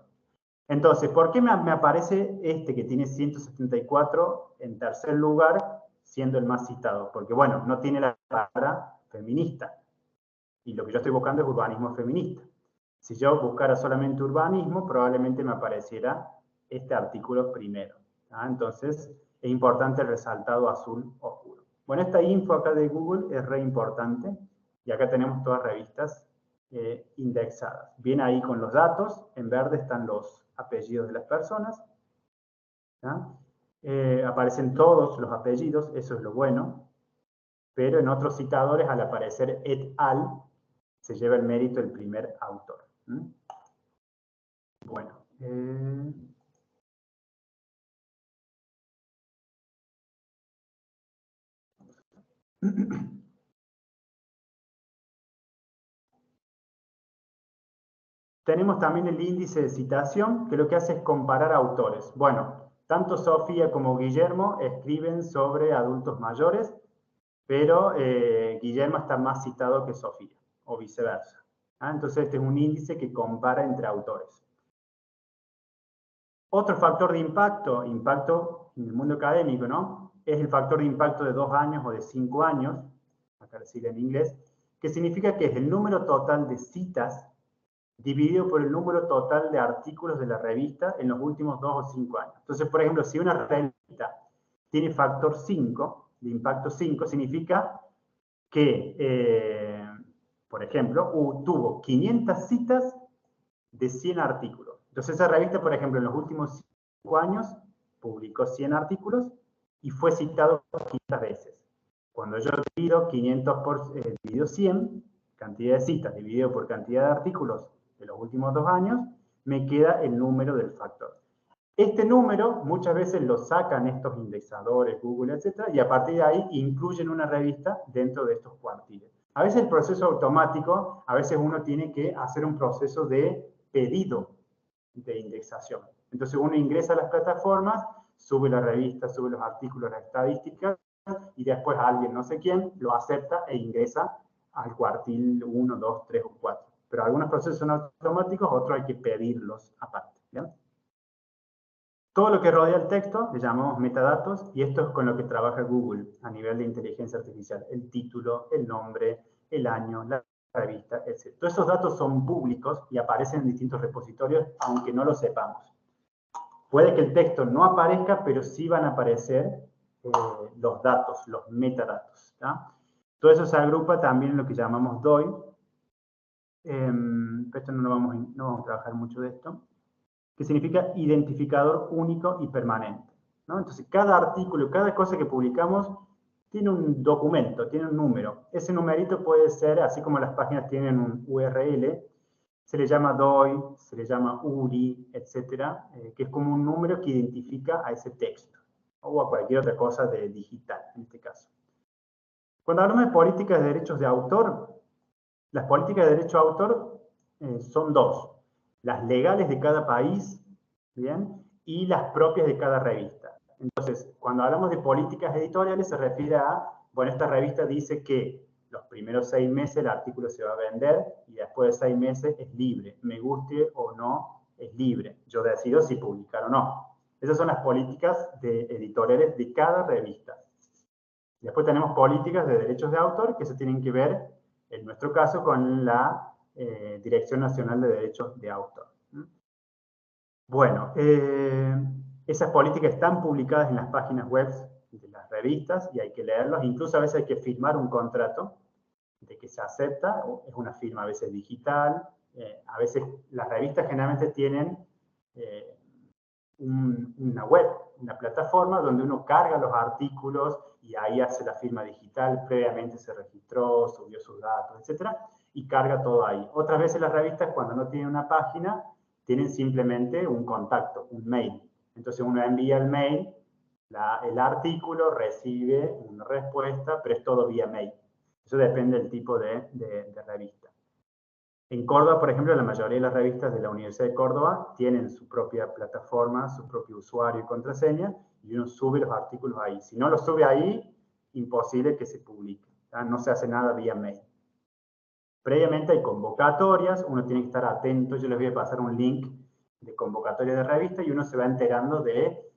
Entonces, ¿por qué me aparece este que tiene 174 en tercer lugar, siendo el más citado? Porque, bueno, no tiene la palabra feminista. Y lo que yo estoy buscando es urbanismo feminista. Si yo buscara solamente urbanismo, probablemente me apareciera este artículo primero. Entonces, es importante el resaltado azul oscuro. Bueno, esta info acá de Google es re importante. Y acá tenemos todas revistas indexadas. Viene ahí con los datos. En verde están los apellidos de las personas. Aparecen todos los apellidos, eso es lo bueno. Pero en otros citadores, al aparecer et al, se lleva el mérito el primer autor. Bueno. Tenemos también el índice de citación, que lo que hace es comparar autores. Bueno, tanto Sofía como Guillermo escriben sobre adultos mayores, pero Guillermo está más citado que Sofía, o viceversa. Entonces este es un índice que compara entre autores. Otro factor de impacto en el mundo académico, ¿no? Es el factor de impacto de 2 años o de 5 años, acá lo sigue en inglés, que significa que es el número total de citas dividido por el número total de artículos de la revista en los últimos 2 o 5 años. Entonces, por ejemplo, si una revista tiene factor 5, de impacto 5, significa que, por ejemplo, tuvo 500 citas de 100 artículos. Entonces, esa revista, por ejemplo, en los últimos 5 años publicó 100 artículos y fue citado 500 veces. Cuando yo divido 500 por dividido 100, cantidad de citas dividido por cantidad de artículos de los últimos 2 años, me queda el número del factor. Este número muchas veces lo sacan estos indexadores, Google, etc., y a partir de ahí incluyen una revista dentro de estos cuartiles. A veces el proceso automático, a veces uno tiene que hacer un proceso de pedido de indexación. Entonces uno ingresa a las plataformas, sube la revista, sube los artículos, las estadísticas, y después alguien, no sé quién, lo acepta e ingresa al cuartil 1, 2, 3 o 4. Pero algunos procesos son automáticos, otros hay que pedirlos aparte. ¿Bien? Todo lo que rodea el texto le llamamos metadatos, y esto es con lo que trabaja Google a nivel de inteligencia artificial. El título, el nombre, el año, la revista, etc. Todos esos datos son públicos y aparecen en distintos repositorios, aunque no lo sepamos. Puede que el texto no aparezca, pero sí van a aparecer los datos, los metadatos. ¿tá? Todo eso se agrupa también en lo que llamamos DOI. Esto no vamos a trabajar mucho de esto, que significa identificador único y permanente. ¿no? Entonces, cada artículo, cada cosa que publicamos tiene un documento, tiene un número. Ese numerito puede ser, así como las páginas tienen un URL, se le llama DOI, se le llama URI, etcétera, que es como un número que identifica a ese texto, o a cualquier otra cosa de digital, en este caso. Cuando hablamos de políticas de derechos de autor, las políticas de derecho de autor son 2. Las legales de cada país, ¿bien? Y las propias de cada revista. Entonces, cuando hablamos de políticas editoriales, se refiere a, bueno, esta revista dice que los primeros 6 meses el artículo se va a vender y después de 6 meses es libre, me guste o no es libre. Yo decido si publicar o no. Esas son las políticas editoriales de cada revista. Después tenemos políticas de derechos de autor que se tienen que ver, en nuestro caso, con la Dirección Nacional de Derechos de Autor. Bueno, esas políticas están publicadas en las páginas web de las revistas y hay que leerlas. Incluso a veces hay que firmar un contrato de que se acepta, es una firma a veces digital. A veces las revistas generalmente tienen una web, una plataforma donde uno carga los artículos y ahí hace la firma digital, previamente se registró, subió sus datos, etc. Y carga todo ahí. Otras veces las revistas, cuando no tienen una página, tienen simplemente un contacto, un mail. Entonces uno envía el mail, el artículo recibe una respuesta, pero es todo vía mail. Eso depende del tipo de revista. En Córdoba, por ejemplo, la mayoría de las revistas de la Universidad de Córdoba tienen su propia plataforma, su propio usuario y contraseña, y uno sube los artículos ahí. Si no los sube ahí, imposible que se publique. No se hace nada vía mail. Previamente hay convocatorias, uno tiene que estar atento. Yo les voy a pasar un link de convocatoria de revista y uno se va enterando de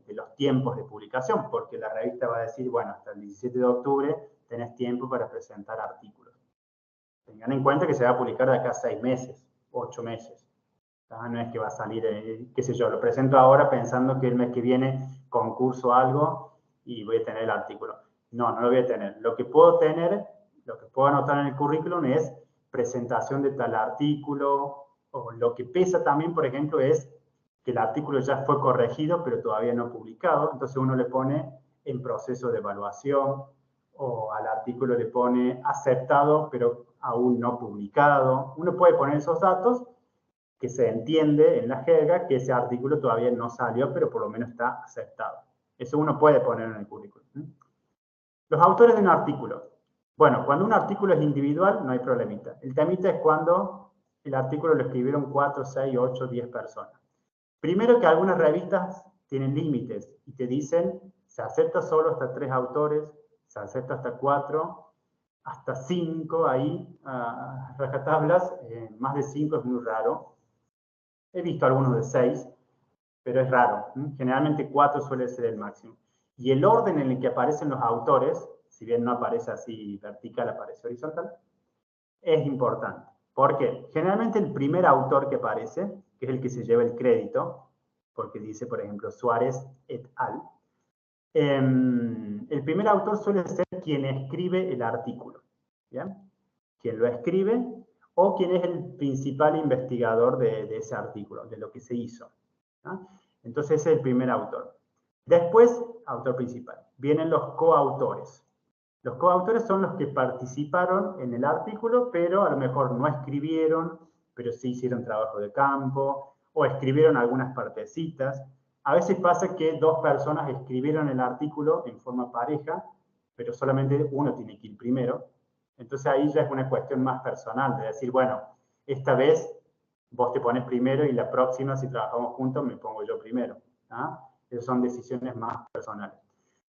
los tiempos de publicación, porque la revista va a decir, bueno, hasta el 17 de octubre tenés tiempo para presentar artículos. Tengan en cuenta que se va a publicar de acá a 6 meses, 8 meses. No es que va a salir, qué sé yo, lo presento ahora pensando que el mes que viene concurso algo y voy a tener el artículo. No, no lo voy a tener. Lo que puedo tener, lo que puedo anotar en el currículum es presentación de tal artículo, o lo que pesa también, por ejemplo, es que el artículo ya fue corregido, pero todavía no publicado. Entonces uno le pone en proceso de evaluación, o al artículo le pone aceptado, pero aún no publicado. Uno puede poner esos datos que se entiende en la jerga que ese artículo todavía no salió, pero por lo menos está aceptado. Eso uno puede poner en el currículum. Los autores de un artículo. Bueno, cuando un artículo es individual, no hay problemita. El temita es cuando el artículo lo escribieron 4, 6, 8, 10 personas. Primero que algunas revistas tienen límites y te dicen, se acepta solo hasta 3 autores, se acepta hasta 4, hasta 5 ahí, rajatablas, más de 5 es muy raro. He visto algunos de 6, pero es raro. Generalmente 4 suele ser el máximo. Y el orden en el que aparecen los autores, si bien no aparece así vertical, aparece horizontal, es importante. ¿Por qué? Generalmente el primer autor que aparece, que es el que se lleva el crédito, porque dice, por ejemplo, Suárez et al., el primer autor suele ser quien escribe el artículo, ¿bien? Quien lo escribe o quien es el principal investigador de ese artículo, de lo que se hizo, ¿no? Entonces ese es el primer autor. Después, autor principal. Vienen los coautores. Los coautores son los que participaron en el artículo, pero a lo mejor no escribieron, pero sí hicieron trabajo de campo, o escribieron algunas partecitas. A veces pasa que 2 personas escribieron el artículo en forma pareja, pero solamente uno tiene que ir primero. Entonces ahí ya es una cuestión más personal, de decir, bueno, esta vez vos te pones primero y la próxima, si trabajamos juntos, me pongo yo primero. Esas son decisiones más personales.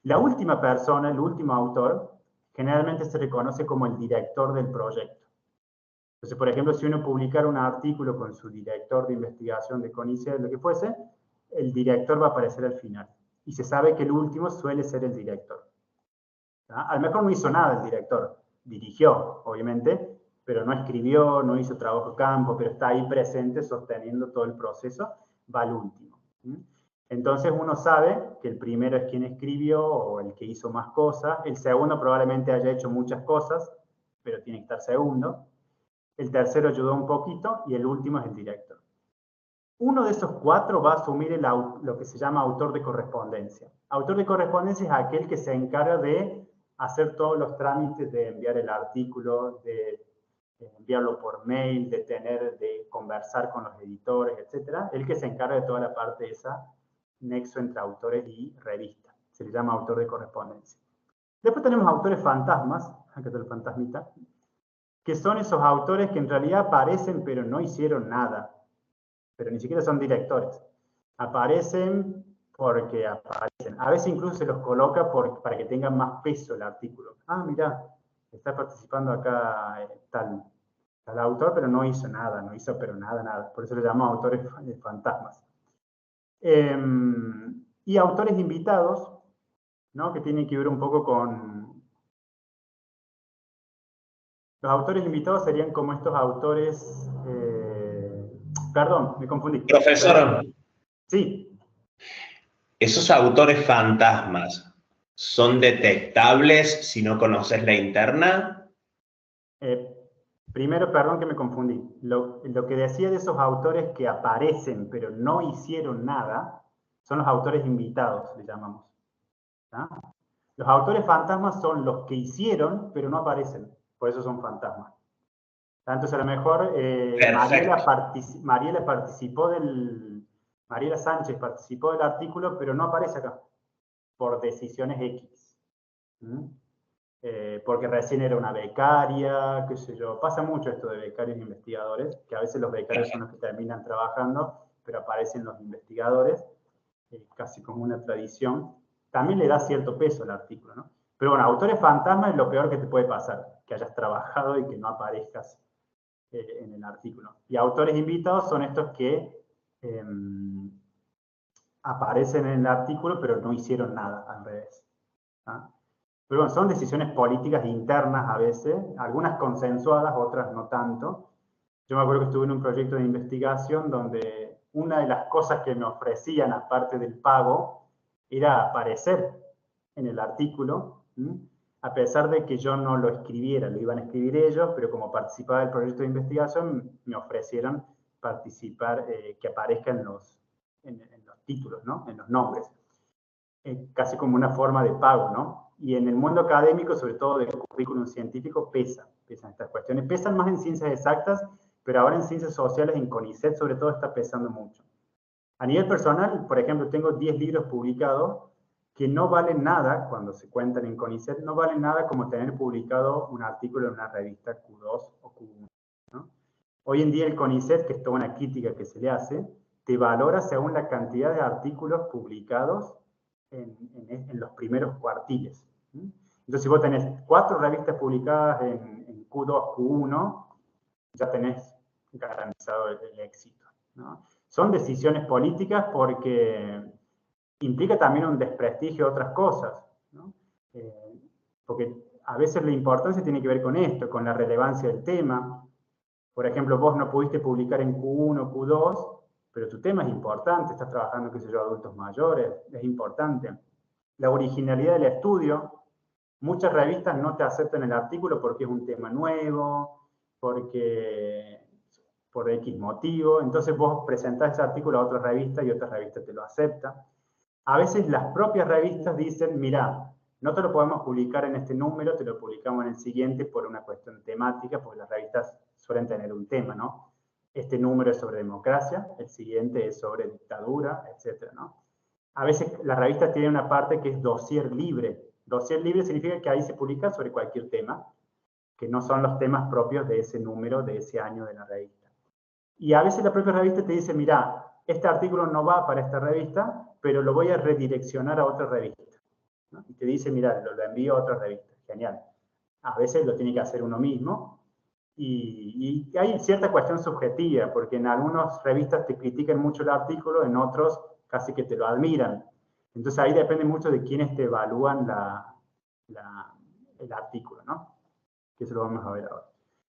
La última persona, el último autor, generalmente se reconoce como el director del proyecto. Entonces, por ejemplo, si uno publicara un artículo con su director de investigación de CONICET, lo que fuese, el director va a aparecer al final. Y se sabe que el último suele ser el director. A lo mejor no hizo nada el director, dirigió, obviamente, pero no escribió, no hizo trabajo de campo, pero está ahí presente sosteniendo todo el proceso, va al último. Entonces uno sabe que el primero es quien escribió o el que hizo más cosas, el segundo probablemente haya hecho muchas cosas, pero tiene que estar segundo, el tercero ayudó un poquito y el último es el director. Uno de esos 4 va a asumir lo que se llama autor de correspondencia. Autor de correspondencia es aquel que se encarga de hacer todos los trámites de enviar el artículo, de enviarlo por mail, de conversar con los editores, etc. El que se encarga de toda la parte de esa nexo entre autores y revista. Se le llama autor de correspondencia. Después tenemos autores fantasmas, acá está el fantasmita, que son esos autores que en realidad aparecen pero no hicieron nada. Pero ni siquiera son directores. Aparecen porque aparecen. A veces incluso se los coloca para que tengan más peso el artículo. Ah, mirá, está participando acá tal. al autor, pero no hizo nada, no hizo pero nada. Por eso lo llamamos autores fantasmas. Y autores invitados, ¿no? Que tienen que ver un poco con... Los autores invitados serían como estos autores... perdón, me confundí. Profesor, sí. ¿Esos autores fantasmas son detectables si no conoces la interna? Primero, perdón que me confundí. Lo que decía de esos autores que aparecen pero no hicieron nada, son los autores invitados, le llamamos. ¿Ah? Los autores fantasmas son los que hicieron pero no aparecen, por eso son fantasmas. Entonces a lo mejor Mariela Sánchez participó del artículo pero no aparece acá, por decisiones X. Porque recién era una becaria, qué sé yo. Pasa mucho esto de becarios e investigadores, que a veces los becarios son los que terminan trabajando, pero aparecen los investigadores, casi como una tradición. También le da cierto peso al artículo, ¿no? Pero bueno, autores fantasmas es lo peor que te puede pasar, que hayas trabajado y que no aparezcas en el artículo. Y autores invitados son estos que aparecen en el artículo, pero no hicieron nada, al revés. ¿Ah? Pero bueno, son decisiones políticas internas a veces, algunas consensuadas, otras no tanto. Yo me acuerdo que estuve en un proyecto de investigación donde una de las cosas que me ofrecían, aparte del pago, era aparecer en el artículo, a pesar de que yo no lo escribiera, lo iban a escribir ellos, pero como participaba del proyecto de investigación, me ofrecieron participar, que aparezca en los títulos, ¿no? En los nombres. Casi como una forma de pago, ¿no? Y en el mundo académico, sobre todo del currículum científico, pesan estas cuestiones. Pesan más en ciencias exactas, pero ahora en ciencias sociales, en CONICET sobre todo, está pesando mucho. A nivel personal, por ejemplo, tengo 10 libros publicados que no valen nada, cuando se cuentan en CONICET, no valen nada como tener publicado un artículo en una revista Q2 o Q1, ¿no? Hoy en día el CONICET, que es toda una crítica que se le hace, te valora según la cantidad de artículos publicados en los primeros cuartiles. Entonces, si vos tenés 4 revistas publicadas en Q2, Q1, ya tenés garantizado el éxito, ¿no? Son decisiones políticas porque implica también un desprestigio de otras cosas, ¿no? Porque a veces la importancia tiene que ver con esto, con la relevancia del tema. Por ejemplo, vos no pudiste publicar en Q1, Q2, pero tu tema es importante, estás trabajando, qué sé yo, adultos mayores, es importante. La originalidad del estudio, muchas revistas no te aceptan el artículo porque es un tema nuevo, porque por X motivo, entonces vos presentás ese artículo a otra revista y otra revista te lo acepta. A veces las propias revistas dicen, mira, no te lo podemos publicar en este número, te lo publicamos en el siguiente por una cuestión temática, porque las revistas suelen tener un tema, ¿no? Este número es sobre democracia, el siguiente es sobre dictadura, etc., ¿no? A veces las revistas tienen una parte que es dossier libre. Dossier libre significa que ahí se publica sobre cualquier tema, que no son los temas propios de ese número, de ese año de la revista. Y a veces la propia revista te dice, mira, este artículo no va para esta revista, pero lo voy a redireccionar a otra revista, ¿no? Y te dice, mira, lo envío a otra revista. Genial. A veces lo tiene que hacer uno mismo. Y hay cierta cuestión subjetiva, porque en algunas revistas te critican mucho el artículo, en otros casi que te lo admiran. Entonces ahí depende mucho de quiénes te evalúan el artículo, ¿no? Que eso lo vamos a ver ahora.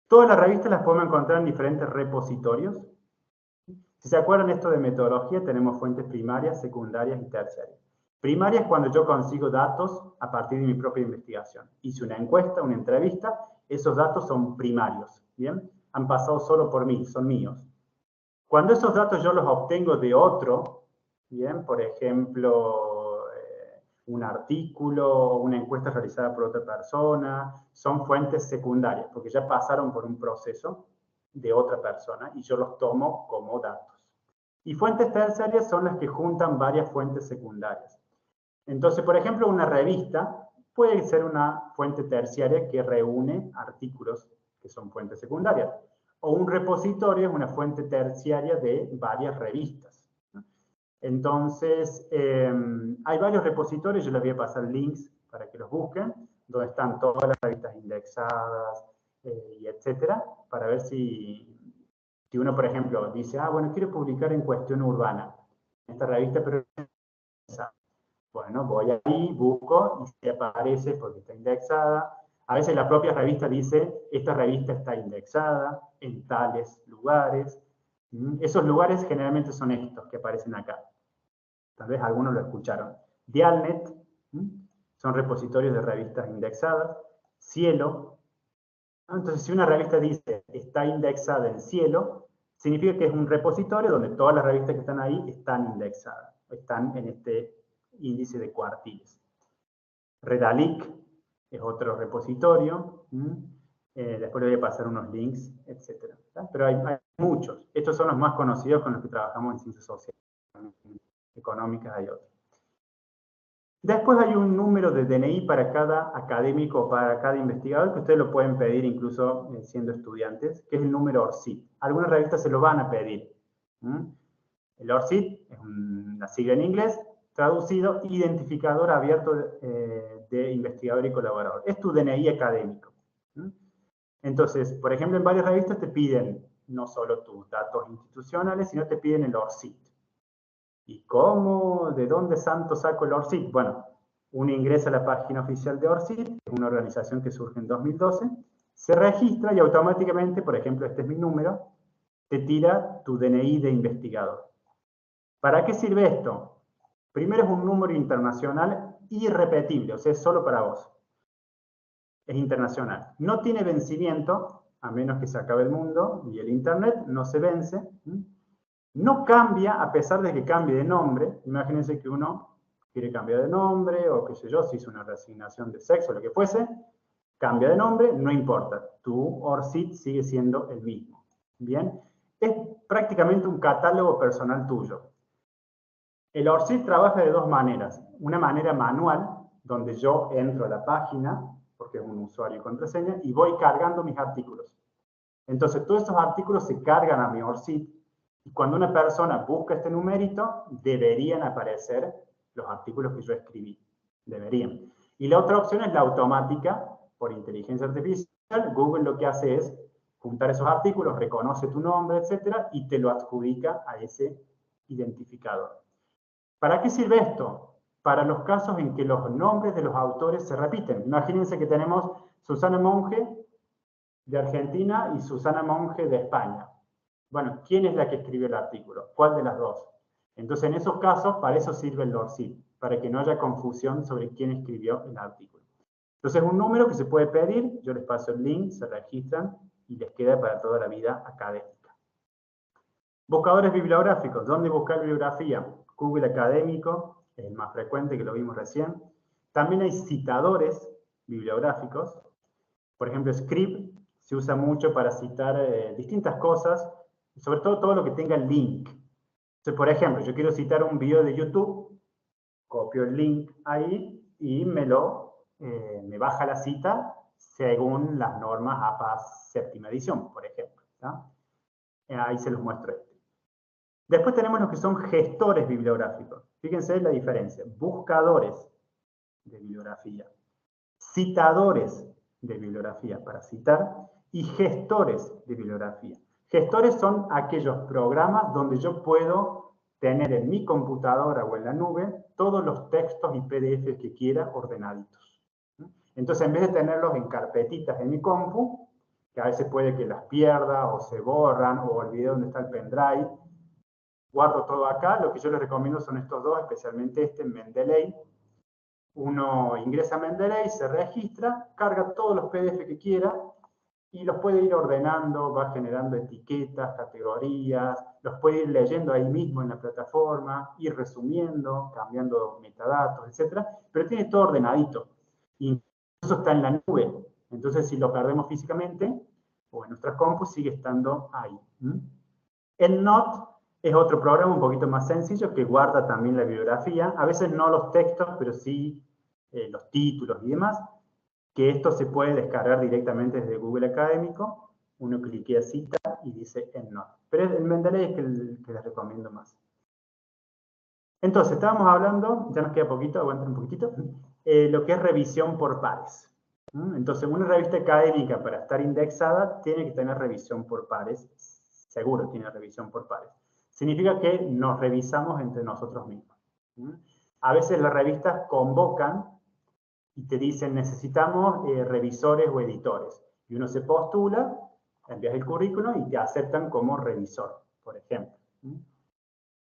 Todas las revistas las podemos encontrar en diferentes repositorios. Si se acuerdan esto de metodología, tenemos fuentes primarias, secundarias y terciarias. Primaria es cuando yo consigo datos a partir de mi propia investigación. Hice una encuesta, una entrevista, esos datos son primarios, ¿bien? Han pasado solo por mí, son míos. Cuando esos datos yo los obtengo de otro, ¿bien? Por ejemplo, un artículo, una encuesta realizada por otra persona, son fuentes secundarias, porque ya pasaron por un proceso de otra persona y yo los tomo como datos. Y fuentes terciarias son las que juntan varias fuentes secundarias. Entonces, por ejemplo, una revista puede ser una fuente terciaria que reúne artículos que son fuentes secundarias. O un repositorio es una fuente terciaria de varias revistas. Entonces, hay varios repositorios, yo les voy a pasar links para que los busquen, donde están todas las revistas indexadas, y etcétera, para ver si uno, por ejemplo, dice, bueno, quiero publicar en Cuestión Urbana, en esta revista, pero bueno, voy ahí, busco y se aparece porque está indexada. A veces la propia revista dice, esta revista está indexada en tales lugares. Esos lugares generalmente son estos que aparecen acá. Tal vez algunos lo escucharon. Dialnet, son repositorios de revistas indexadas. Cielo. Entonces, si una revista dice, está indexada en Cielo, significa que es un repositorio donde todas las revistas que están ahí están indexadas. Están en este índice de cuartiles. Redalic es otro repositorio. Después le voy a pasar unos links, etc. Pero hay muchos. Estos son los más conocidos con los que trabajamos en ciencias sociales. Económicas hay otros. Después hay un número de DNI para cada académico o para cada investigador, que ustedes lo pueden pedir incluso siendo estudiantes, que es el número ORCID. Algunas revistas se lo van a pedir. El ORCID es una sigla en inglés, traducido, identificador abierto de investigador y colaborador. Es tu DNI académico. Entonces, por ejemplo, en varias revistas te piden no solo tus datos institucionales, sino te piden el ORCID. ¿Y cómo? ¿De dónde santo saco el ORCID? Bueno, uno ingresa a la página oficial de ORCID, que es una organización que surge en 2012, se registra y automáticamente, por ejemplo, este es mi número, te tira tu DNI de investigador. ¿Para qué sirve esto? Primero es un número internacional irrepetible, o sea, es solo para vos. Es internacional. No tiene vencimiento, a menos que se acabe el mundo, y el Internet no se vence. No cambia a pesar de que cambie de nombre. Imagínense que uno quiere cambiar de nombre, o qué sé yo, si hizo una reasignación de sexo, lo que fuese, cambia de nombre, no importa. Tu ORCID sigue siendo el mismo. Bien, es prácticamente un catálogo personal tuyo. El ORCID trabaja de dos maneras. Una manera manual, donde yo entro a la página, porque es un usuario y contraseña, y voy cargando mis artículos. Entonces, todos esos artículos se cargan a mi ORCID, y cuando una persona busca este numerito, deberían aparecer los artículos que yo escribí. Deberían. Y la otra opción es la automática, por inteligencia artificial. Google lo que hace es juntar esos artículos, reconoce tu nombre, etcétera, y te lo adjudica a ese identificador. ¿Para qué sirve esto? Para los casos en que los nombres de los autores se repiten. Imagínense que tenemos Susana Monge de Argentina y Susana Monge de España. Bueno, ¿quién es la que escribió el artículo? ¿Cuál de las dos? Entonces, en esos casos, para eso sirve el ORCID, para que no haya confusión sobre quién escribió el artículo. Entonces, es un número que se puede pedir, yo les paso el link, se registran y les queda para toda la vida académica. Buscadores bibliográficos. ¿Dónde buscar bibliografía? Google Académico, es el más frecuente, que lo vimos recién. También hay citadores bibliográficos. Por ejemplo, Script se usa mucho para citar distintas cosas, sobre todo lo que tenga el link. Entonces, por ejemplo, yo quiero citar un video de YouTube, copio el link ahí y me baja la cita según las normas APA séptima edición, por ejemplo. Ahí se los muestro. Después tenemos los que son gestores bibliográficos. Fíjense la diferencia. Buscadores de bibliografía, citadores de bibliografía para citar y gestores de bibliografía. Gestores son aquellos programas donde yo puedo tener en mi computadora o en la nube todos los textos y PDFs que quiera ordenaditos. Entonces, en vez de tenerlos en carpetitas en mi compu, que a veces puede que las pierda o se borran o olvide dónde está el pendrive, guardo todo acá. Lo que yo les recomiendo son estos dos, especialmente este, Mendeley. Uno ingresa a Mendeley, se registra, carga todos los PDF que quiera y los puede ir ordenando, va generando etiquetas, categorías, los puede ir leyendo ahí mismo en la plataforma, ir resumiendo, cambiando metadatos, etc. Pero tiene todo ordenadito. Incluso está en la nube. Entonces, si lo perdemos físicamente o en nuestras compus, sigue estando ahí. EndNote es otro programa un poquito más sencillo que guarda también la bibliografía. A veces no los textos, pero sí los títulos y demás. Que esto se puede descargar directamente desde Google Académico. Uno cliquea cita y dice EndNote. Pero el Mendeley es el que les recomiendo más. Entonces, estábamos hablando, ya nos queda poquito, aguanten un poquitito, lo que es revisión por pares. Entonces, una revista académica para estar indexada tiene que tener revisión por pares, seguro tiene revisión por pares. Significa que nos revisamos entre nosotros mismos. A veces las revistas convocan y te dicen, necesitamos revisores o editores. Y uno se postula, envías el currículum y te aceptan como revisor, por ejemplo.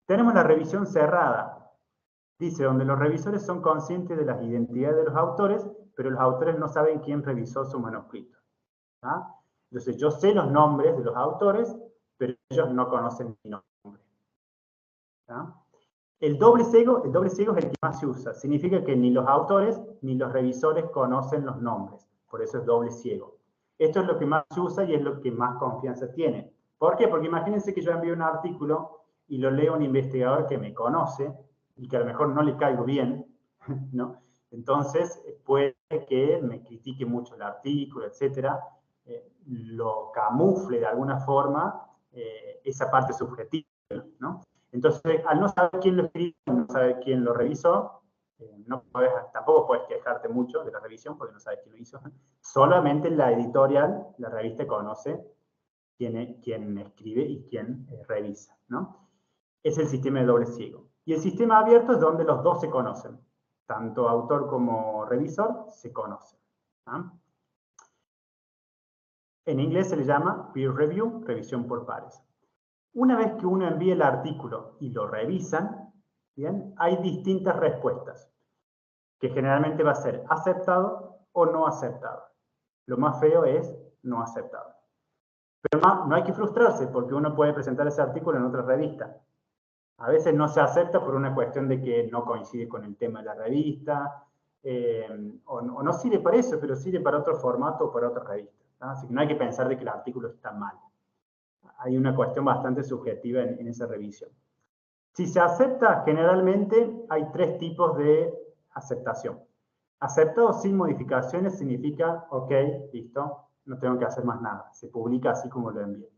Tenemos la revisión cerrada. Dice, donde los revisores son conscientes de las identidades de los autores, pero los autores no saben quién revisó su manuscrito. ¿Ah? Entonces, yo sé los nombres de los autores, pero ellos no conocen mi nombre. ¿Ah? El doble ciego es el que más se usa. Significa que ni los autores ni los revisores conocen los nombres. Por eso es doble ciego. Esto es lo que más se usa y es lo que más confianza tiene. ¿Por qué? Porque imagínense que yo envío un artículo y lo lee un investigador que me conoce y que a lo mejor no le caigo bien, ¿no? Entonces puede que me critique mucho el artículo, etcétera, lo camufle de alguna forma esa parte subjetiva, ¿no? Entonces, al no saber quién lo escribió, no saber quién lo revisó, tampoco puedes quejarte mucho de la revisión porque no sabes quién lo hizo. Solamente la editorial, la revista, conoce quién escribe y quién revisa, ¿no? Es el sistema de doble ciego. Y el sistema abierto es donde los dos se conocen. Tanto autor como revisor se conocen. ¿Ah? En inglés se le llama peer review, revisión por pares. Una vez que uno envía el artículo y lo revisan, ¿bien? Hay distintas respuestas, que generalmente va a ser aceptado o no aceptado. Lo más feo es no aceptado. Pero no hay que frustrarse porque uno puede presentar ese artículo en otra revista. A veces no se acepta por una cuestión de que no coincide con el tema de la revista, o no sirve para eso, pero sirve para otro formato o para otra revista. ¿No? Así que no hay que pensar de que el artículo está mal. Hay una cuestión bastante subjetiva en esa revisión. Si se acepta, generalmente hay tres tipos de aceptación. Aceptado sin modificaciones significa, ok, listo, no tengo que hacer más nada. Se publica así como lo envié.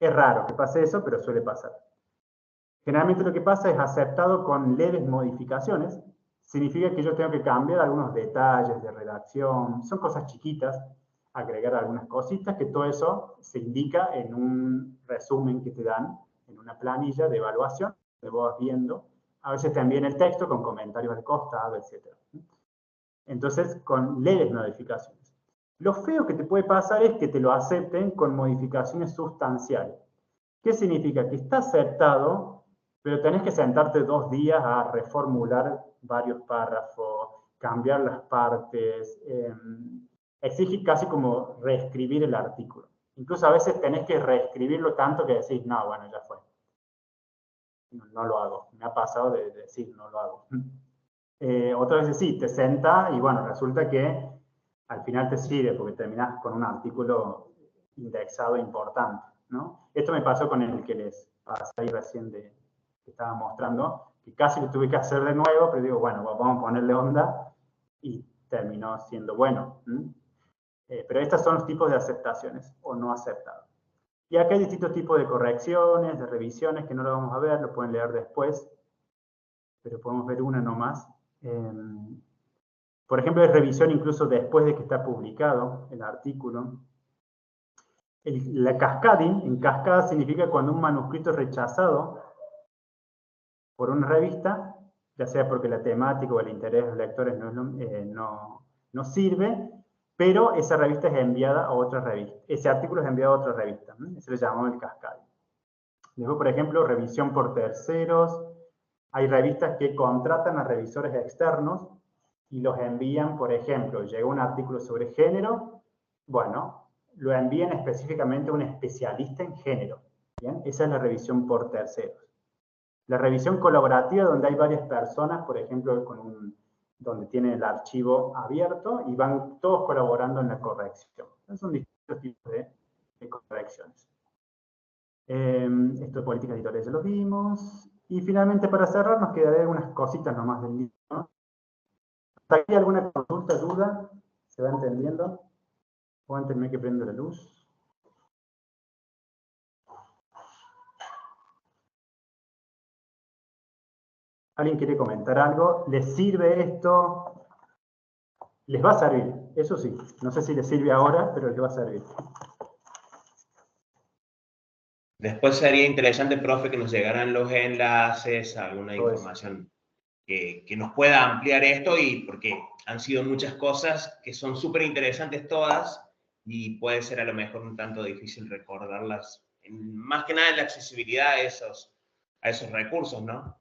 Es raro que pase eso, pero suele pasar. Generalmente lo que pasa es aceptado con leves modificaciones. Significa que yo tengo que cambiar algunos detalles de redacción. Son cosas chiquitas, agregar algunas cositas, que todo eso se indica en un resumen que te dan, en una planilla de evaluación, que vos vas viendo. A veces te envían el texto con comentarios al costado, etc. Entonces, con leves modificaciones. Lo feo que te puede pasar es que te lo acepten con modificaciones sustanciales. ¿Qué significa? Que está aceptado, pero tenés que sentarte 2 días a reformular varios párrafos, cambiar las partes, exige casi como reescribir el artículo. Incluso a veces tenés que reescribirlo tanto que decís, no, bueno, ya fue. No lo hago. Me ha pasado de decir, no lo hago. Otras veces sí, te senta y bueno, resulta que al final te sirve porque terminás con un artículo indexado importante, ¿no? Esto me pasó con el que les pasé ahí recién que estaba mostrando, que casi lo tuve que hacer de nuevo, pero digo, bueno, vamos a ponerle onda y terminó siendo bueno. Pero estos son los tipos de aceptaciones o no aceptados. Y acá hay distintos tipos de correcciones, de revisiones, que no lo vamos a ver, lo pueden leer después, pero podemos ver una nomás. Por ejemplo, hay revisión incluso después de que está publicado el artículo. La cascading, en cascada, significa cuando un manuscrito es rechazado por una revista, ya sea porque la temática o el interés de los lectores no sirve, pero esa revista es enviada a otra revista. Ese artículo es enviado a otra revista. Eso le llamamos el cascading. Luego, por ejemplo, revisión por terceros. Hay revistas que contratan a revisores externos y los envían, por ejemplo, llega un artículo sobre género, bueno, lo envían específicamente a un especialista en género. ¿Bien? Esa es la revisión por terceros. La revisión colaborativa, donde hay varias personas, por ejemplo, donde tienen el archivo abierto y van todos colaborando en la corrección. Entonces, son distintos tipos de correcciones. Esto de políticas editoriales ya lo vimos. Y finalmente, para cerrar, nos quedaré unas cositas nomás del libro, ¿no? ¿Hasta aquí alguna consulta, duda? ¿Se va entendiendo? ¿O antes me hay que prender la luz? ¿Alguien quiere comentar algo? ¿Les sirve esto? Les va a servir, eso sí. No sé si les sirve ahora, pero les va a servir. Después sería interesante, profe, que nos llegaran los enlaces, alguna Todo eso. información que nos pueda ampliar esto, y porque han sido muchas cosas que son súper interesantes todas y puede ser a lo mejor un tanto difícil recordarlas, más que nada en la accesibilidad a esos recursos, ¿no?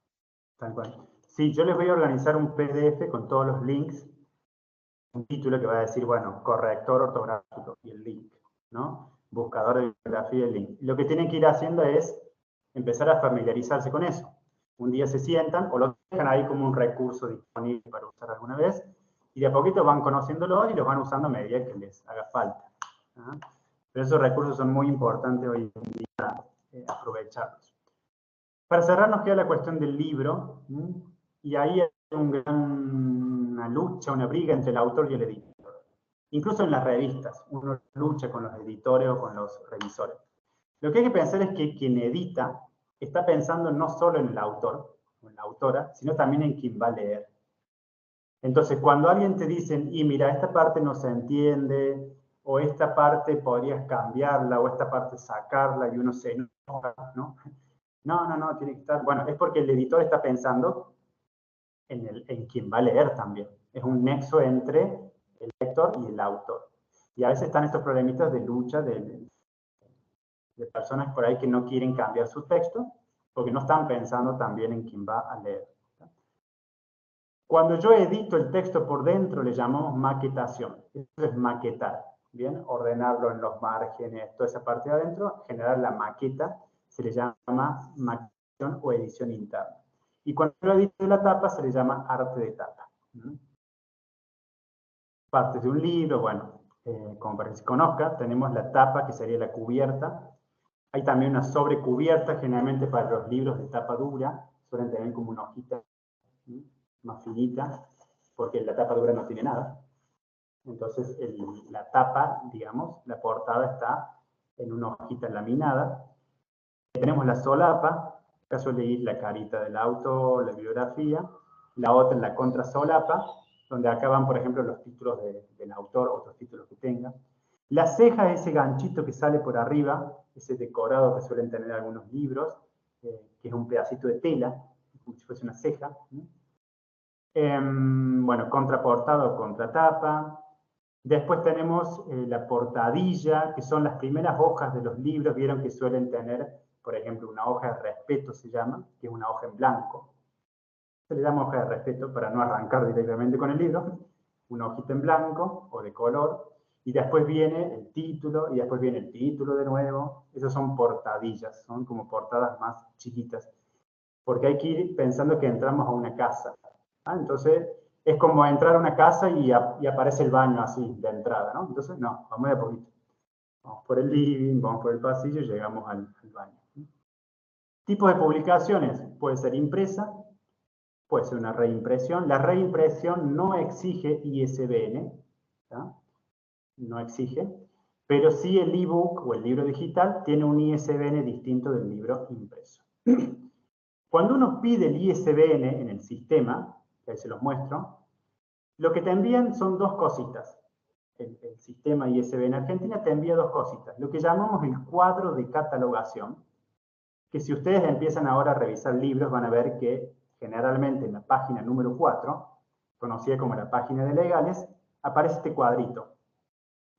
Tal cual. Sí, yo les voy a organizar un PDF con todos los links, un título que va a decir, bueno, corrector ortográfico y el link, ¿no? Buscador de bibliografía y el link. Lo que tienen que ir haciendo es empezar a familiarizarse con eso. Un día se sientan o lo dejan ahí como un recurso disponible para usar alguna vez, y de a poquito van conociéndolo y los van usando a medida que les haga falta, ¿no? Pero esos recursos son muy importantes hoy en día aprovecharlos. Para cerrar nos queda la cuestión del libro, ¿sí? Y ahí hay una lucha, una briga entre el autor y el editor. Incluso en las revistas, uno lucha con los editores o con los revisores. Lo que hay que pensar es que quien edita está pensando no solo en el autor o en la autora, sino también en quien va a leer. Entonces, cuando alguien te dice, y mira, esta parte no se entiende, o esta parte podrías cambiarla, o esta parte sacarla, y uno se enoja, ¿no? No, tiene que estar... Bueno, es porque el editor está pensando en quien va a leer también. Es un nexo entre el lector y el autor. Y a veces están estos problemitas de lucha de personas por ahí que no quieren cambiar su texto, porque no están pensando también en quien va a leer. Cuando yo edito el texto por dentro, le llamamos maquetación. Eso es maquetar, ¿bien? Ordenarlo en los márgenes, toda esa parte de adentro, generar la maqueta, se le llama maquetación o edición interna. Y cuando yo edito la tapa, se le llama arte de tapa. Partes de un libro, bueno, como para que se conozca, tenemos la tapa, que sería la cubierta. Hay también una sobrecubierta, generalmente para los libros de tapa dura, suelen tener como una hojita más finita, porque la tapa dura no tiene nada. Entonces, la tapa, digamos, la portada está en una hojita laminada. Tenemos la solapa, acá suele ir la carita del autor, la biografía. La otra es la contrasolapa, donde acá van, por ejemplo, los títulos del autor, otros títulos que tenga. La ceja es ese ganchito que sale por arriba, ese decorado que suelen tener algunos libros, que es un pedacito de tela, como si fuese una ceja. Bueno, contraportada o contratapa. Después tenemos la portadilla, que son las primeras hojas de los libros. Vieron que suelen tener, por ejemplo, una hoja de respeto se llama, que es una hoja en blanco. Se le llama hoja de respeto para no arrancar directamente con el libro. Una hojita en blanco o de color. Y después viene el título, y después viene el título de nuevo. Esas son portadillas, son como portadas más chiquitas. Porque hay que ir pensando que entramos a una casa. Entonces, es como entrar a una casa y aparece el baño así, de entrada, ¿no? Entonces, no, vamos de a poquito. Vamos por el living, vamos por el pasillo y llegamos al baño. Tipos de publicaciones, puede ser impresa, puede ser una reimpresión. La reimpresión no exige ISBN, ¿tá? No exige, pero sí el ebook o el libro digital tiene un ISBN distinto del libro impreso. Cuando uno pide el ISBN en el sistema, que ahí se los muestro, lo que te envían son dos cositas. El sistema ISBN Argentina te envía dos cositas. Lo que llamamos el cuadro de catalogación, que si ustedes empiezan ahora a revisar libros, van a ver que generalmente en la página número 4, conocida como la página de legales, aparece este cuadrito.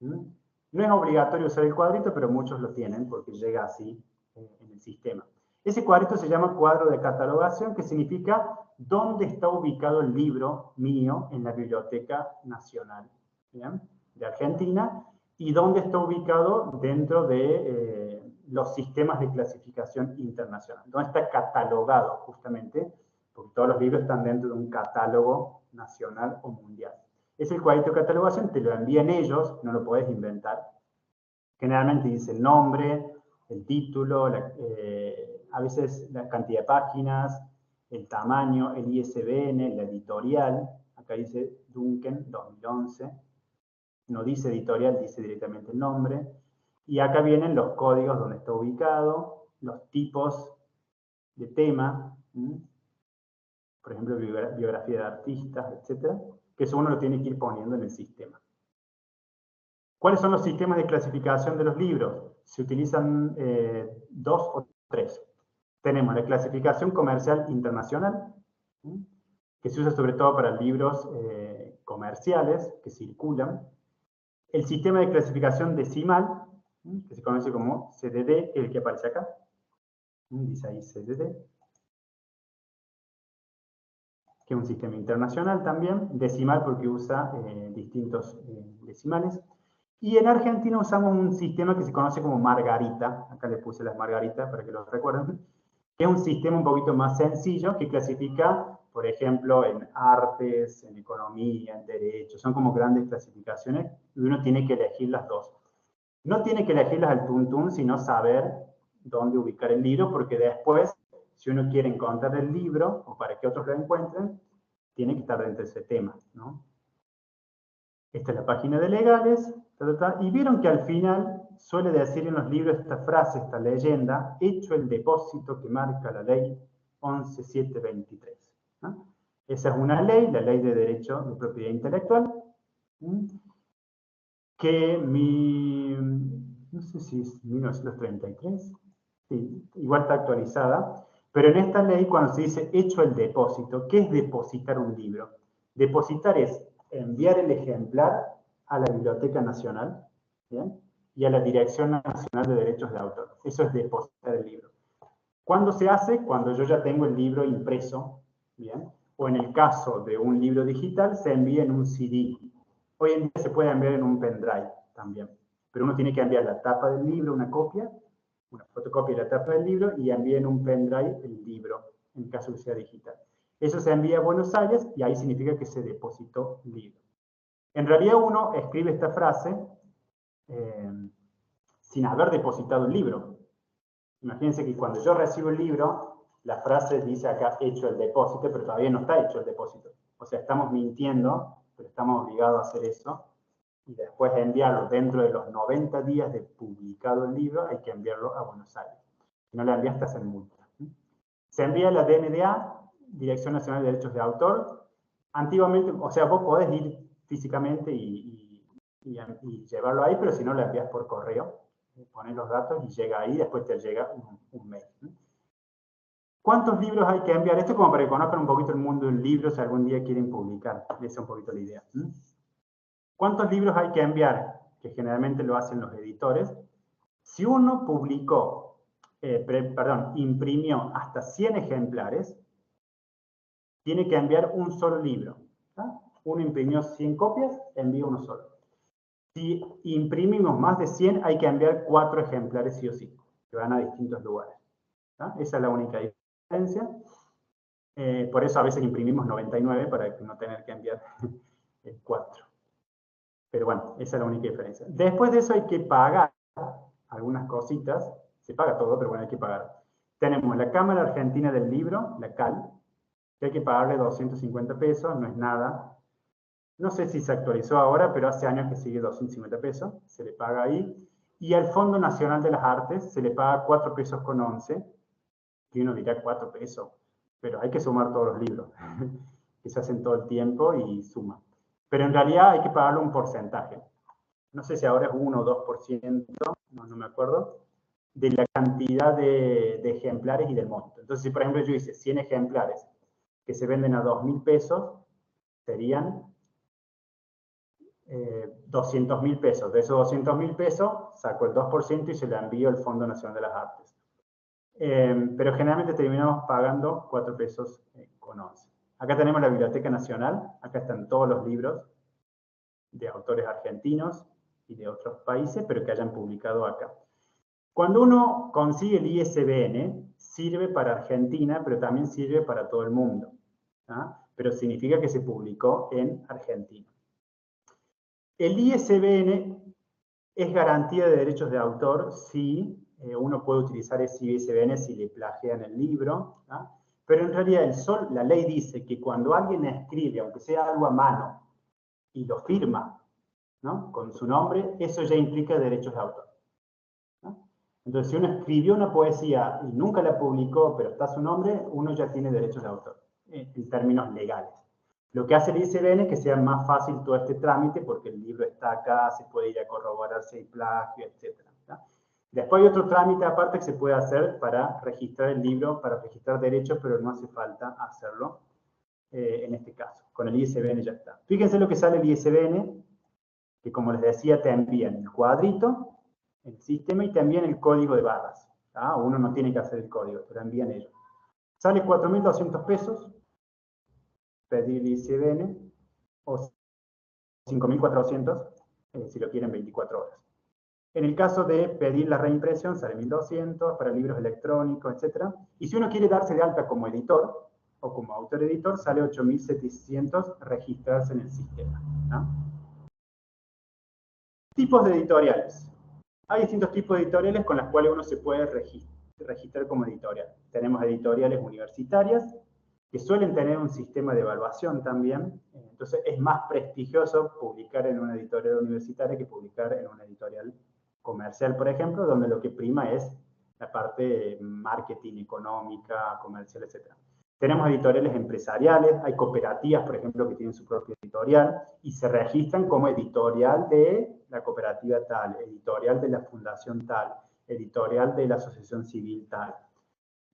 No es obligatorio usar el cuadrito, pero muchos lo tienen porque llega así en el sistema. Ese cuadrito se llama cuadro de catalogación, que significa dónde está ubicado el libro mío en la Biblioteca Nacional, ¿bien?, de Argentina, y dónde está ubicado dentro de los sistemas de clasificación internacional. Dónde está catalogado, justamente, porque todos los libros están dentro de un catálogo nacional o mundial. Es el cuadrito de catalogación, te lo envían ellos, no lo podés inventar. Generalmente dice el nombre, el título, a veces la cantidad de páginas, el tamaño, el ISBN, la editorial. Acá dice Duncan 2011. No dice editorial, dice directamente el nombre. Y acá vienen los códigos donde está ubicado, los tipos de tema, por ejemplo, biografía de artistas, etc. que eso uno lo tiene que ir poniendo en el sistema. ¿Cuáles son los sistemas de clasificación de los libros? Se utilizan 2 o 3. Tenemos la clasificación comercial internacional, que se usa sobre todo para libros comerciales que circulan. El sistema de clasificación decimal, que se conoce como CDD, que es el que aparece acá. Dice ahí CDD. Que es un sistema internacional también. Decimal porque usa distintos decimales. Y en Argentina usamos un sistema que se conoce como Margarita. Acá le puse las Margaritas para que los recuerden. Que es un sistema un poquito más sencillo que clasifica, por ejemplo, en artes, en economía, en derecho. Son como grandes clasificaciones y uno tiene que elegir las dos. No tiene que elegirlas al tuntún, sino saber dónde ubicar el libro, porque después, si uno quiere encontrar el libro, o para que otros lo encuentren, tiene que estar dentro de ese tema, ¿no? Esta es la página de legales, y vieron que al final suele decir en los libros esta frase, esta leyenda, hecho el depósito que marca la ley 11.723. ¿No? Esa es una ley, la ley de derecho de propiedad intelectual, que no sé si es 1933, sí, igual está actualizada, pero en esta ley cuando se dice hecho el depósito, ¿qué es depositar un libro? Depositar es enviar el ejemplar a la Biblioteca Nacional, ¿bien? Y a la Dirección Nacional de Derechos de Autor. Eso es depositar el libro. ¿Cuándo se hace? Cuando yo ya tengo el libro impreso, ¿bien? O en el caso de un libro digital, se envía en un CD. Hoy en día se puede enviar en un pendrive también. Pero uno tiene que enviar la tapa del libro, una copia, una fotocopia de la tapa del libro, y envía en un pendrive el libro, en caso que sea digital. Eso se envía a Buenos Aires y ahí significa que se depositó el libro. En realidad uno escribe esta frase sin haber depositado el libro. Imagínense que cuando yo recibo el libro, la frase dice acá hecho el depósito, pero todavía no está hecho el depósito. O sea, estamos mintiendo, pero estamos obligados a hacer eso. Y después de enviarlo dentro de los 90 días de publicado el libro, hay que enviarlo a Buenos Aires. Si no le envías, te hacen multa. Se envía a la DNDA, Dirección Nacional de Derechos de Autor. Antiguamente, o sea, vos podés ir físicamente y llevarlo ahí, pero si no, lo envías por correo. Pones los datos y llega ahí, después te llega un mail. ¿Cuántos libros hay que enviar? Esto es como para que conozcan un poquito el mundo del libro, si algún día quieren publicar. Esa es un poquito la idea. ¿Cuántos libros hay que enviar? Que generalmente lo hacen los editores. Si uno publicó, imprimió hasta 100 ejemplares, tiene que enviar un solo libro. ¿Tá? Uno imprimió 100 copias, envía uno solo. Si imprimimos más de 100, hay que enviar 4 ejemplares sí o sí, que van a distintos lugares. ¿Tá? Esa es la única diferencia. Por eso a veces imprimimos 99 para no tener que enviar 4. Pero bueno, esa es la única diferencia. Después de eso hay que pagar algunas cositas. Se paga todo, pero bueno, hay que pagar. Tenemos la Cámara Argentina del Libro, la CAL, que hay que pagarle 250 pesos, no es nada. No sé si se actualizó ahora, pero hace años que sigue 250 pesos, se le paga ahí. Y al Fondo Nacional de las Artes se le paga 4 pesos con 11, que uno dirá 4 pesos, pero hay que sumar todos los libros, que se hacen todo el tiempo y suma. Pero en realidad hay que pagarle un porcentaje. No sé si ahora es 1 o 2%, no me acuerdo, de la cantidad de ejemplares y del monto. Entonces, si por ejemplo yo hice 100 ejemplares que se venden a 2.000 pesos, serían 200.000 pesos. De esos 200.000 pesos, saco el 2% y se lo envío al Fondo Nacional de las Artes. Pero generalmente terminamos pagando 4 pesos con 11. Acá tenemos la Biblioteca Nacional, acá están todos los libros de autores argentinos y de otros países, pero que hayan publicado acá. Cuando uno consigue el ISBN, sirve para Argentina, pero también sirve para todo el mundo. ¿Ah? Pero significa que se publicó en Argentina. El ISBN es garantía de derechos de autor si uno puede utilizar ese ISBN si le plagian el libro. ¿Ah? Pero en realidad la ley dice que cuando alguien escribe, aunque sea algo a mano, y lo firma, ¿no? Con su nombre, eso ya implica derechos de autor. ¿No? Entonces, si uno escribió una poesía y nunca la publicó, pero está su nombre, uno ya tiene derechos de autor, en términos legales. Lo que hace el ISBN es que sea más fácil todo este trámite porque el libro está acá, se puede ir a corroborar si hay plagio, etc. Después hay otro trámite aparte que se puede hacer para registrar el libro, para registrar derechos, pero no hace falta hacerlo en este caso. Con el ISBN ya está. Fíjense lo que sale el ISBN, que como les decía, te envían el cuadrito, el sistema y te envían el código de barras. Uno no tiene que hacer el código, te lo envían ellos. Sale 4.200 pesos pedir ISBN o 5.400 si lo quieren 24 horas. En el caso de pedir la reimpresión sale 1.200 para libros electrónicos, etc. Y si uno quiere darse de alta como editor o como autor editor, sale 8.700 registrarse en el sistema. Tipos de editoriales. Hay distintos tipos de editoriales con las cuales uno se puede registrar como editorial. Tenemos editoriales universitarias, que suelen tener un sistema de evaluación también. Entonces es más prestigioso publicar en una editorial universitaria que publicar en una editorial comercial, por ejemplo, donde lo que prima es la parte marketing, económica, comercial, etc. Tenemos editoriales empresariales, hay cooperativas, por ejemplo, que tienen su propia editorial y se registran como editorial de la cooperativa tal, editorial de la fundación tal, editorial de la asociación civil tal.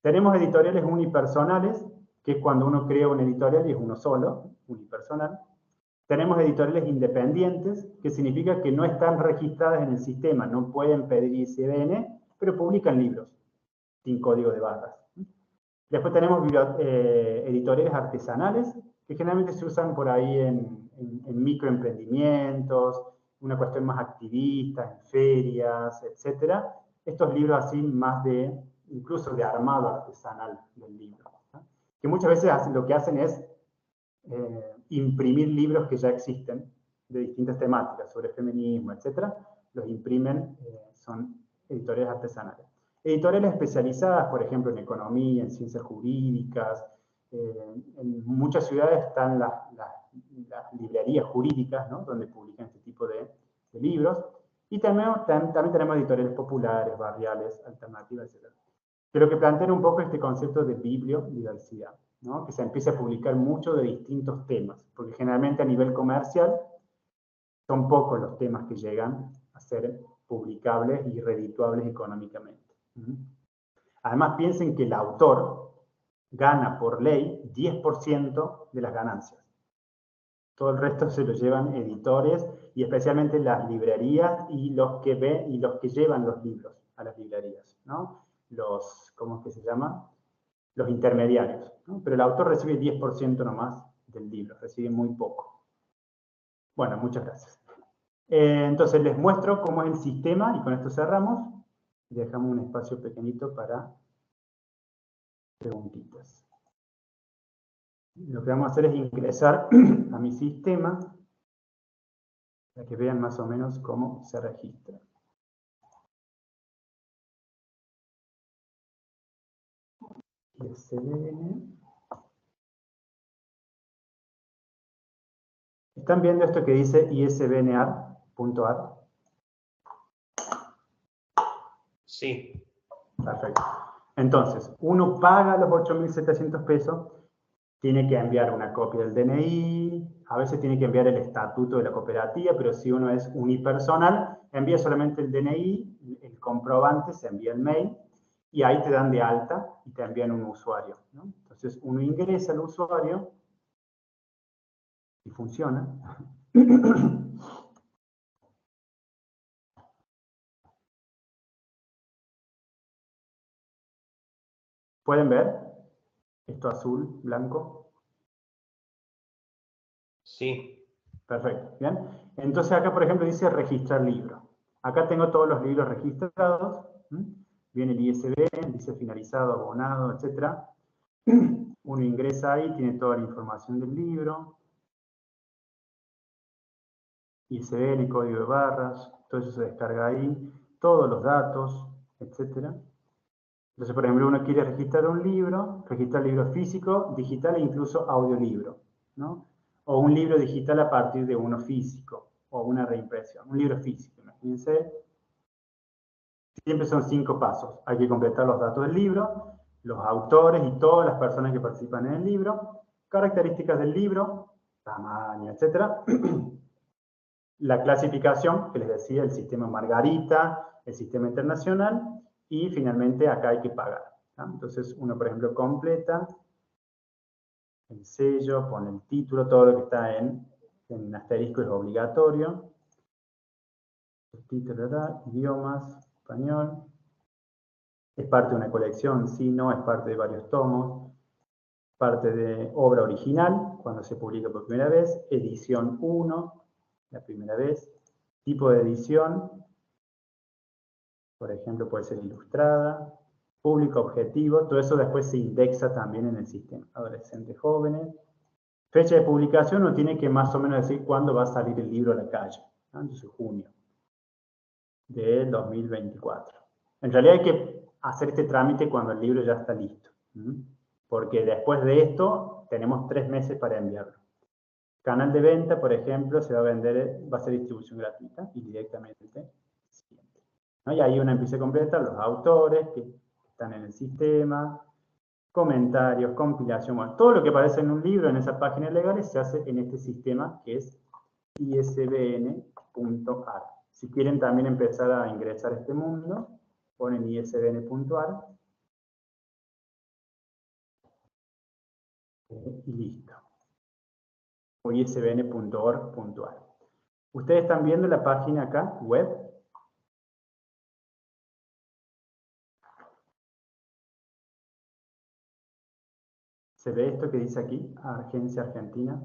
Tenemos editoriales unipersonales, que es cuando uno crea una editorial y es uno solo, unipersonal. Tenemos editoriales independientes, que significa que no están registradas en el sistema, no pueden pedir ISBN, pero publican libros sin código de barras. Después tenemos editoriales artesanales, que generalmente se usan por ahí en microemprendimientos, una cuestión más activista, en ferias, etc. Estos libros así más incluso de armado artesanal del libro, ¿no? Que muchas veces lo que hacen es imprimir libros que ya existen de distintas temáticas, sobre feminismo, etc. Los imprimen, son editoriales artesanales. Editoriales especializadas, por ejemplo, en economía, en ciencias jurídicas. En muchas ciudades están las librerías jurídicas, ¿no? Donde publican este tipo de libros. Y también tenemos editoriales populares, barriales, alternativas, etc. Pero que plantean un poco este concepto de bibliodiversidad, ¿no? Que se empiece a publicar mucho de distintos temas, porque generalmente a nivel comercial son pocos los temas que llegan a ser publicables y redituables económicamente. Además, piensen que el autor gana por ley 10% de las ganancias. Todo el resto se lo llevan editores y especialmente las librerías y los que llevan los libros a las librerías, ¿no? ¿Cómo es que se llama? Los intermediarios, ¿no? Pero el autor recibe 10% nomás del libro, recibe muy poco. Bueno, muchas gracias. Entonces les muestro cómo es el sistema y con esto cerramos. Dejamos un espacio pequeñito para preguntitas. Lo que vamos a hacer es ingresar a mi sistema para que vean más o menos cómo se registra. ISBN. ¿Están viendo esto que dice isbnar.ar? Sí. Perfecto. Entonces, uno paga los 8.700 pesos, tiene que enviar una copia del DNI, a veces tiene que enviar el estatuto de la cooperativa, pero si uno es unipersonal, envía solamente el DNI, el comprobante, se envía el mail, y ahí te dan de alta y te envían un usuario, ¿no? Entonces, uno ingresa al usuario y funciona. ¿Pueden ver? Esto azul, blanco. Sí. Perfecto, ¿bien? Entonces acá, por ejemplo, dice registrar libro. Acá tengo todos los libros registrados. Viene el ISBN, dice finalizado, abonado, etc. Uno ingresa ahí, tiene toda la información del libro. ISBN, código de barras, todo eso se descarga ahí. Todos los datos, etc. Entonces, por ejemplo, uno quiere registrar un libro, registrar libro físico, digital e incluso audiolibro, ¿no? O un libro digital a partir de uno físico, o una reimpresión. Un libro físico, imagínense. Siempre son 5 pasos. Hay que completar los datos del libro, los autores y todas las personas que participan en el libro, características del libro, tamaño, etc. La clasificación, que les decía, el sistema Margarita, el sistema internacional, y finalmente acá hay que pagar. ¿No? Entonces uno, por ejemplo, completa el sello, pone el título, todo lo que está en asterisco es obligatorio. El título era idiomas, español. Es parte de una colección, sí, no, es parte de varios tomos. Parte de obra original, cuando se publica por primera vez. Edición 1, la primera vez. Tipo de edición, por ejemplo, puede ser ilustrada. Público objetivo, todo eso después se indexa también en el sistema. Adolescentes jóvenes. Fecha de publicación, uno tiene que más o menos decir cuándo va a salir el libro a la calle. ¿No? Entonces, junio del 2024. En realidad hay que hacer este trámite cuando el libro ya está listo. Porque después de esto tenemos 3 meses para enviarlo. Canal de venta, por ejemplo, se va a vender, va a ser distribución gratuita y directamente siguiente. ¿No? Y ahí uno empieza a completar los autores que están en el sistema, comentarios, compilación, bueno, todo lo que aparece en un libro, en esas páginas legales, se hace en este sistema que es isbn.ar. Si quieren también empezar a ingresar a este mundo, ponen isbn.ar y listo. O isbn.org.ar. ¿Ustedes están viendo la página acá, web? ¿Se ve esto que dice aquí, Agencia Argentina?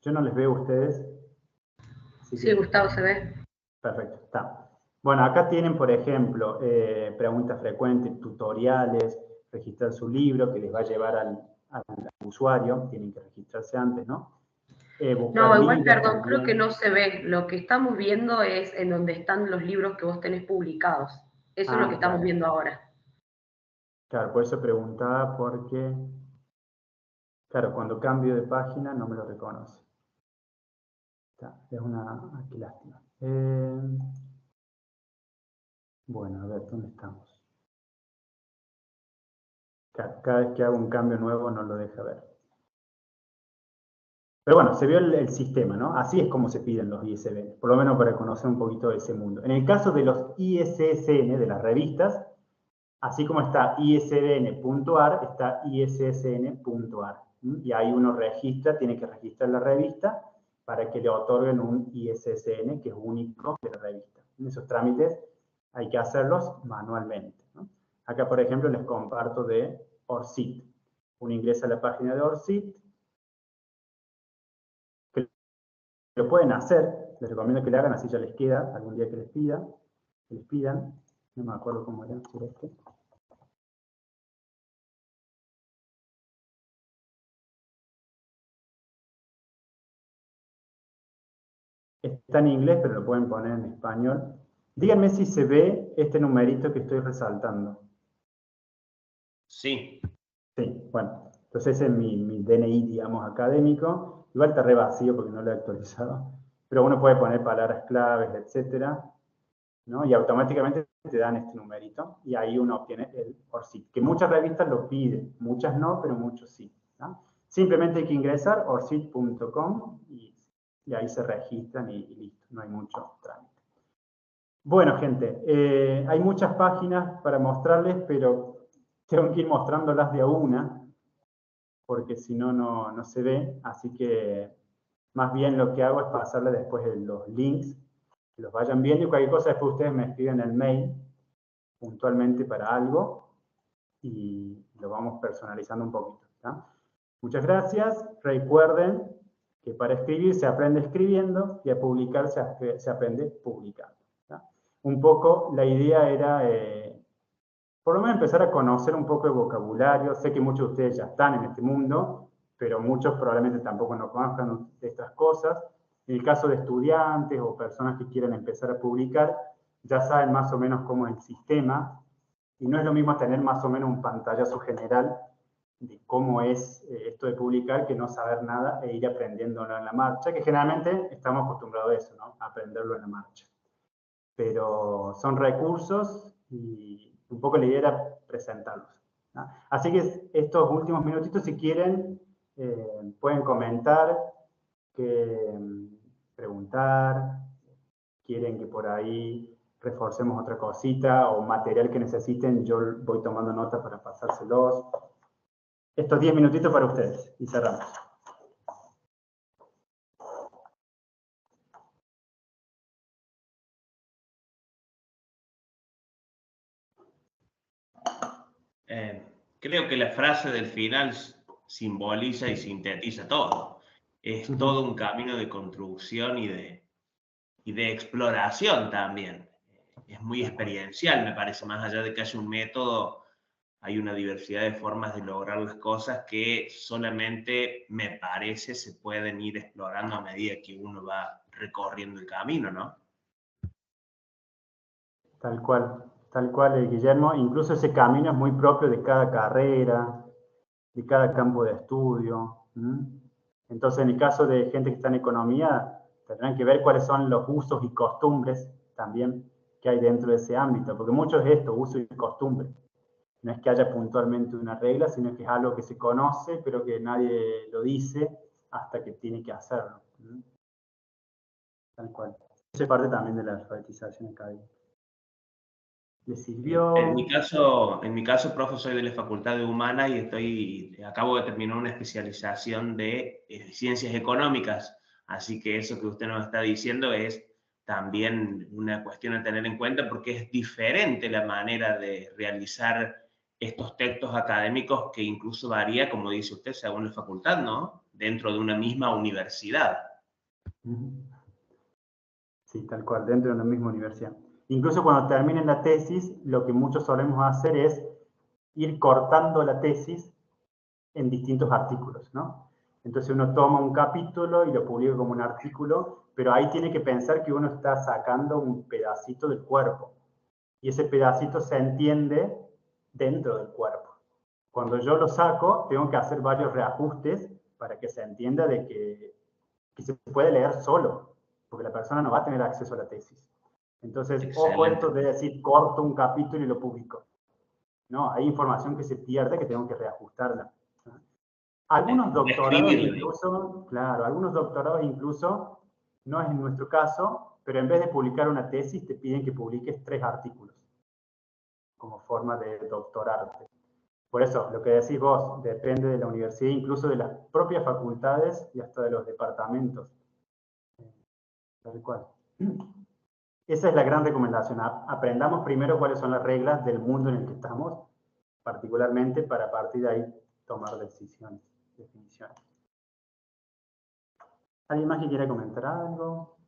Yo no les veo a ustedes. Sí, Gustavo, se ve. Perfecto, está. Bueno, acá tienen, por ejemplo, preguntas frecuentes, tutoriales, registrar su libro, que les va a llevar al usuario, tienen que registrarse antes, ¿no? No, igual, perdón, creo que no se ve. Lo que estamos viendo es en donde están los libros que vos tenés publicados. Eso es lo que estamos viendo ahora. Claro, por eso preguntaba porque, claro, cuando cambio de página no me lo reconoce. Es una, qué lástima. Bueno, a ver, ¿dónde estamos? Claro, cada vez que hago un cambio nuevo no lo deja ver. Pero bueno, se vio el sistema, ¿no? Así es como se piden los ISBN, por lo menos para conocer un poquito de ese mundo. En el caso de los ISSN, de las revistas, así como está isbn.ar, está issn.ar. Y ahí uno registra, tiene que registrar la revista para que le otorguen un ISSN, que es único de la revista. Esos trámites hay que hacerlos manualmente, ¿no? Acá, por ejemplo, les comparto de ORCID. Uno ingresa a la página de ORCID, que lo pueden hacer, les recomiendo que lo hagan, así ya les queda, algún día que les pidan, no me acuerdo cómo era, este. Está en inglés, pero lo pueden poner en español. Díganme si se ve este numerito que estoy resaltando. Sí. Sí, bueno. Entonces ese es mi DNI, digamos, académico. Igual está re vacío porque no lo he actualizado. Pero uno puede poner palabras claves, etcétera, ¿no? Y automáticamente te dan este numerito. Y ahí uno obtiene el ORCID. Que muchas revistas lo piden. Muchas no, pero muchos sí, ¿no? Simplemente hay que ingresar orcid.com y ahí se registran y listo, no hay mucho trámite. Bueno, gente, hay muchas páginas para mostrarles, pero tengo que ir mostrándolas de a una, porque si no, no se ve. Así que más bien lo que hago es pasarles después los links, que los vayan viendo y cualquier cosa después ustedes me escriben el mail puntualmente para algo y lo vamos personalizando un poquito, ¿tá? Muchas gracias. Recuerden que para escribir se aprende escribiendo y a publicar se aprende publicando, ¿tá? Un poco la idea era, por lo menos empezar a conocer un poco de vocabulario. Sé que muchos de ustedes ya están en este mundo, pero muchos probablemente tampoco no conozcan de estas cosas. En el caso de estudiantes o personas que quieran empezar a publicar, ya saben más o menos cómo es el sistema, y no es lo mismo tener más o menos un pantallazo general de cómo es esto de publicar que no saber nada e ir aprendiéndolo en la marcha, que generalmente estamos acostumbrados a eso, ¿no? A aprenderlo en la marcha. Pero son recursos y un poco la idea era presentarlos, ¿no? Así que estos últimos minutitos, si quieren, Pueden comentar, preguntar, quieren que por ahí reforcemos otra cosita o material que necesiten, yo voy tomando nota para pasárselos. Estos 10 minutitos para ustedes y cerramos. Creo que la frase del final simboliza y sintetiza todo. Es todo un camino de construcción y de exploración también. Es muy experiencial, me parece, más allá de que haya un método, hay una diversidad de formas de lograr las cosas que solamente, me parece, se pueden ir explorando a medida que uno va recorriendo el camino, ¿no? Tal cual, Guillermo. Incluso ese camino es muy propio de cada carrera, de cada campo de estudio. Entonces, en el caso de gente que está en economía, tendrán que ver cuáles son los usos y costumbres también que hay dentro de ese ámbito, porque mucho es esto, uso y costumbre. No es que haya puntualmente una regla, sino que es algo que se conoce, pero que nadie lo dice hasta que tiene que hacerlo. Tal cual. Eso es parte también de la alfabetización académica. ¿Le sirvió? En mi caso, profe, soy de la Facultad de Humanas y acabo de terminar una especialización de ciencias económicas, así que eso que usted nos está diciendo es también una cuestión a tener en cuenta porque es diferente la manera de realizar estos textos académicos que incluso varía, como dice usted, según la facultad, ¿no? Dentro de una misma universidad. Sí, tal cual, dentro de una misma universidad. Incluso cuando terminen la tesis, lo que muchos solemos hacer es ir cortando la tesis en distintos artículos, ¿no? Entonces uno toma un capítulo y lo publica como un artículo, pero ahí tiene que pensar que uno está sacando un pedacito del cuerpo. Y ese pedacito se entiende dentro del cuerpo. Cuando yo lo saco, tengo que hacer varios reajustes para que se entienda de que se puede leer solo, porque la persona no va a tener acceso a la tesis. Entonces, excelente. Ojo esto de decir, corto un capítulo y lo publico. No, hay información que se pierde que tengo que reajustarla. Algunos doctorados incluso, claro, algunos doctorados incluso, no es en nuestro caso, pero en vez de publicar una tesis, te piden que publiques 3 artículos como forma de doctorarte. Por eso, lo que decís vos, depende de la universidad, incluso de las propias facultades y hasta de los departamentos. Tal cual. Esa es la gran recomendación. Aprendamos primero cuáles son las reglas del mundo en el que estamos, particularmente para a partir de ahí tomar definiciones. ¿Alguien más que quiera comentar algo?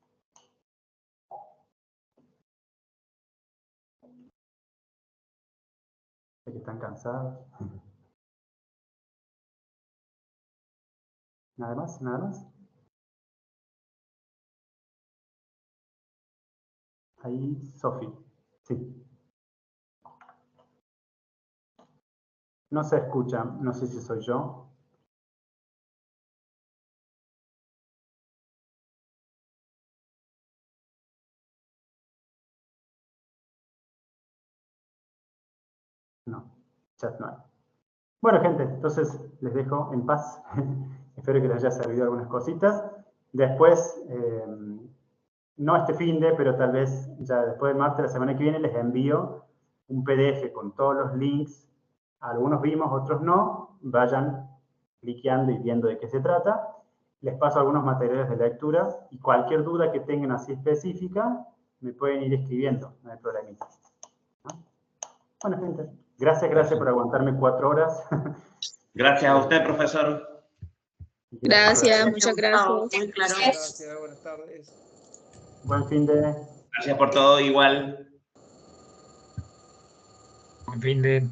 ¿De que están cansados? ¿Nada más? ¿Nada más? Ahí, Sofi. Sí. No se escucha, no sé si soy yo. No, chat no hay. Bueno, gente, entonces les dejo en paz. Espero que les haya servido algunas cositas. Después, no este finde, pero tal vez ya después del martes de la semana que viene les envío un PDF con todos los links. Algunos vimos, otros no. Vayan cliqueando y viendo de qué se trata. Les paso algunos materiales de lectura y cualquier duda que tengan así específica, me pueden ir escribiendo, no hay problema. ¿No? Bueno, gente, gracias por aguantarme 4 horas. Gracias a usted, profesor. Gracias, muchas gracias. Muy claro. Gracias, buenas tardes. Buen fin de... Gracias por todo, igual. Buen fin de...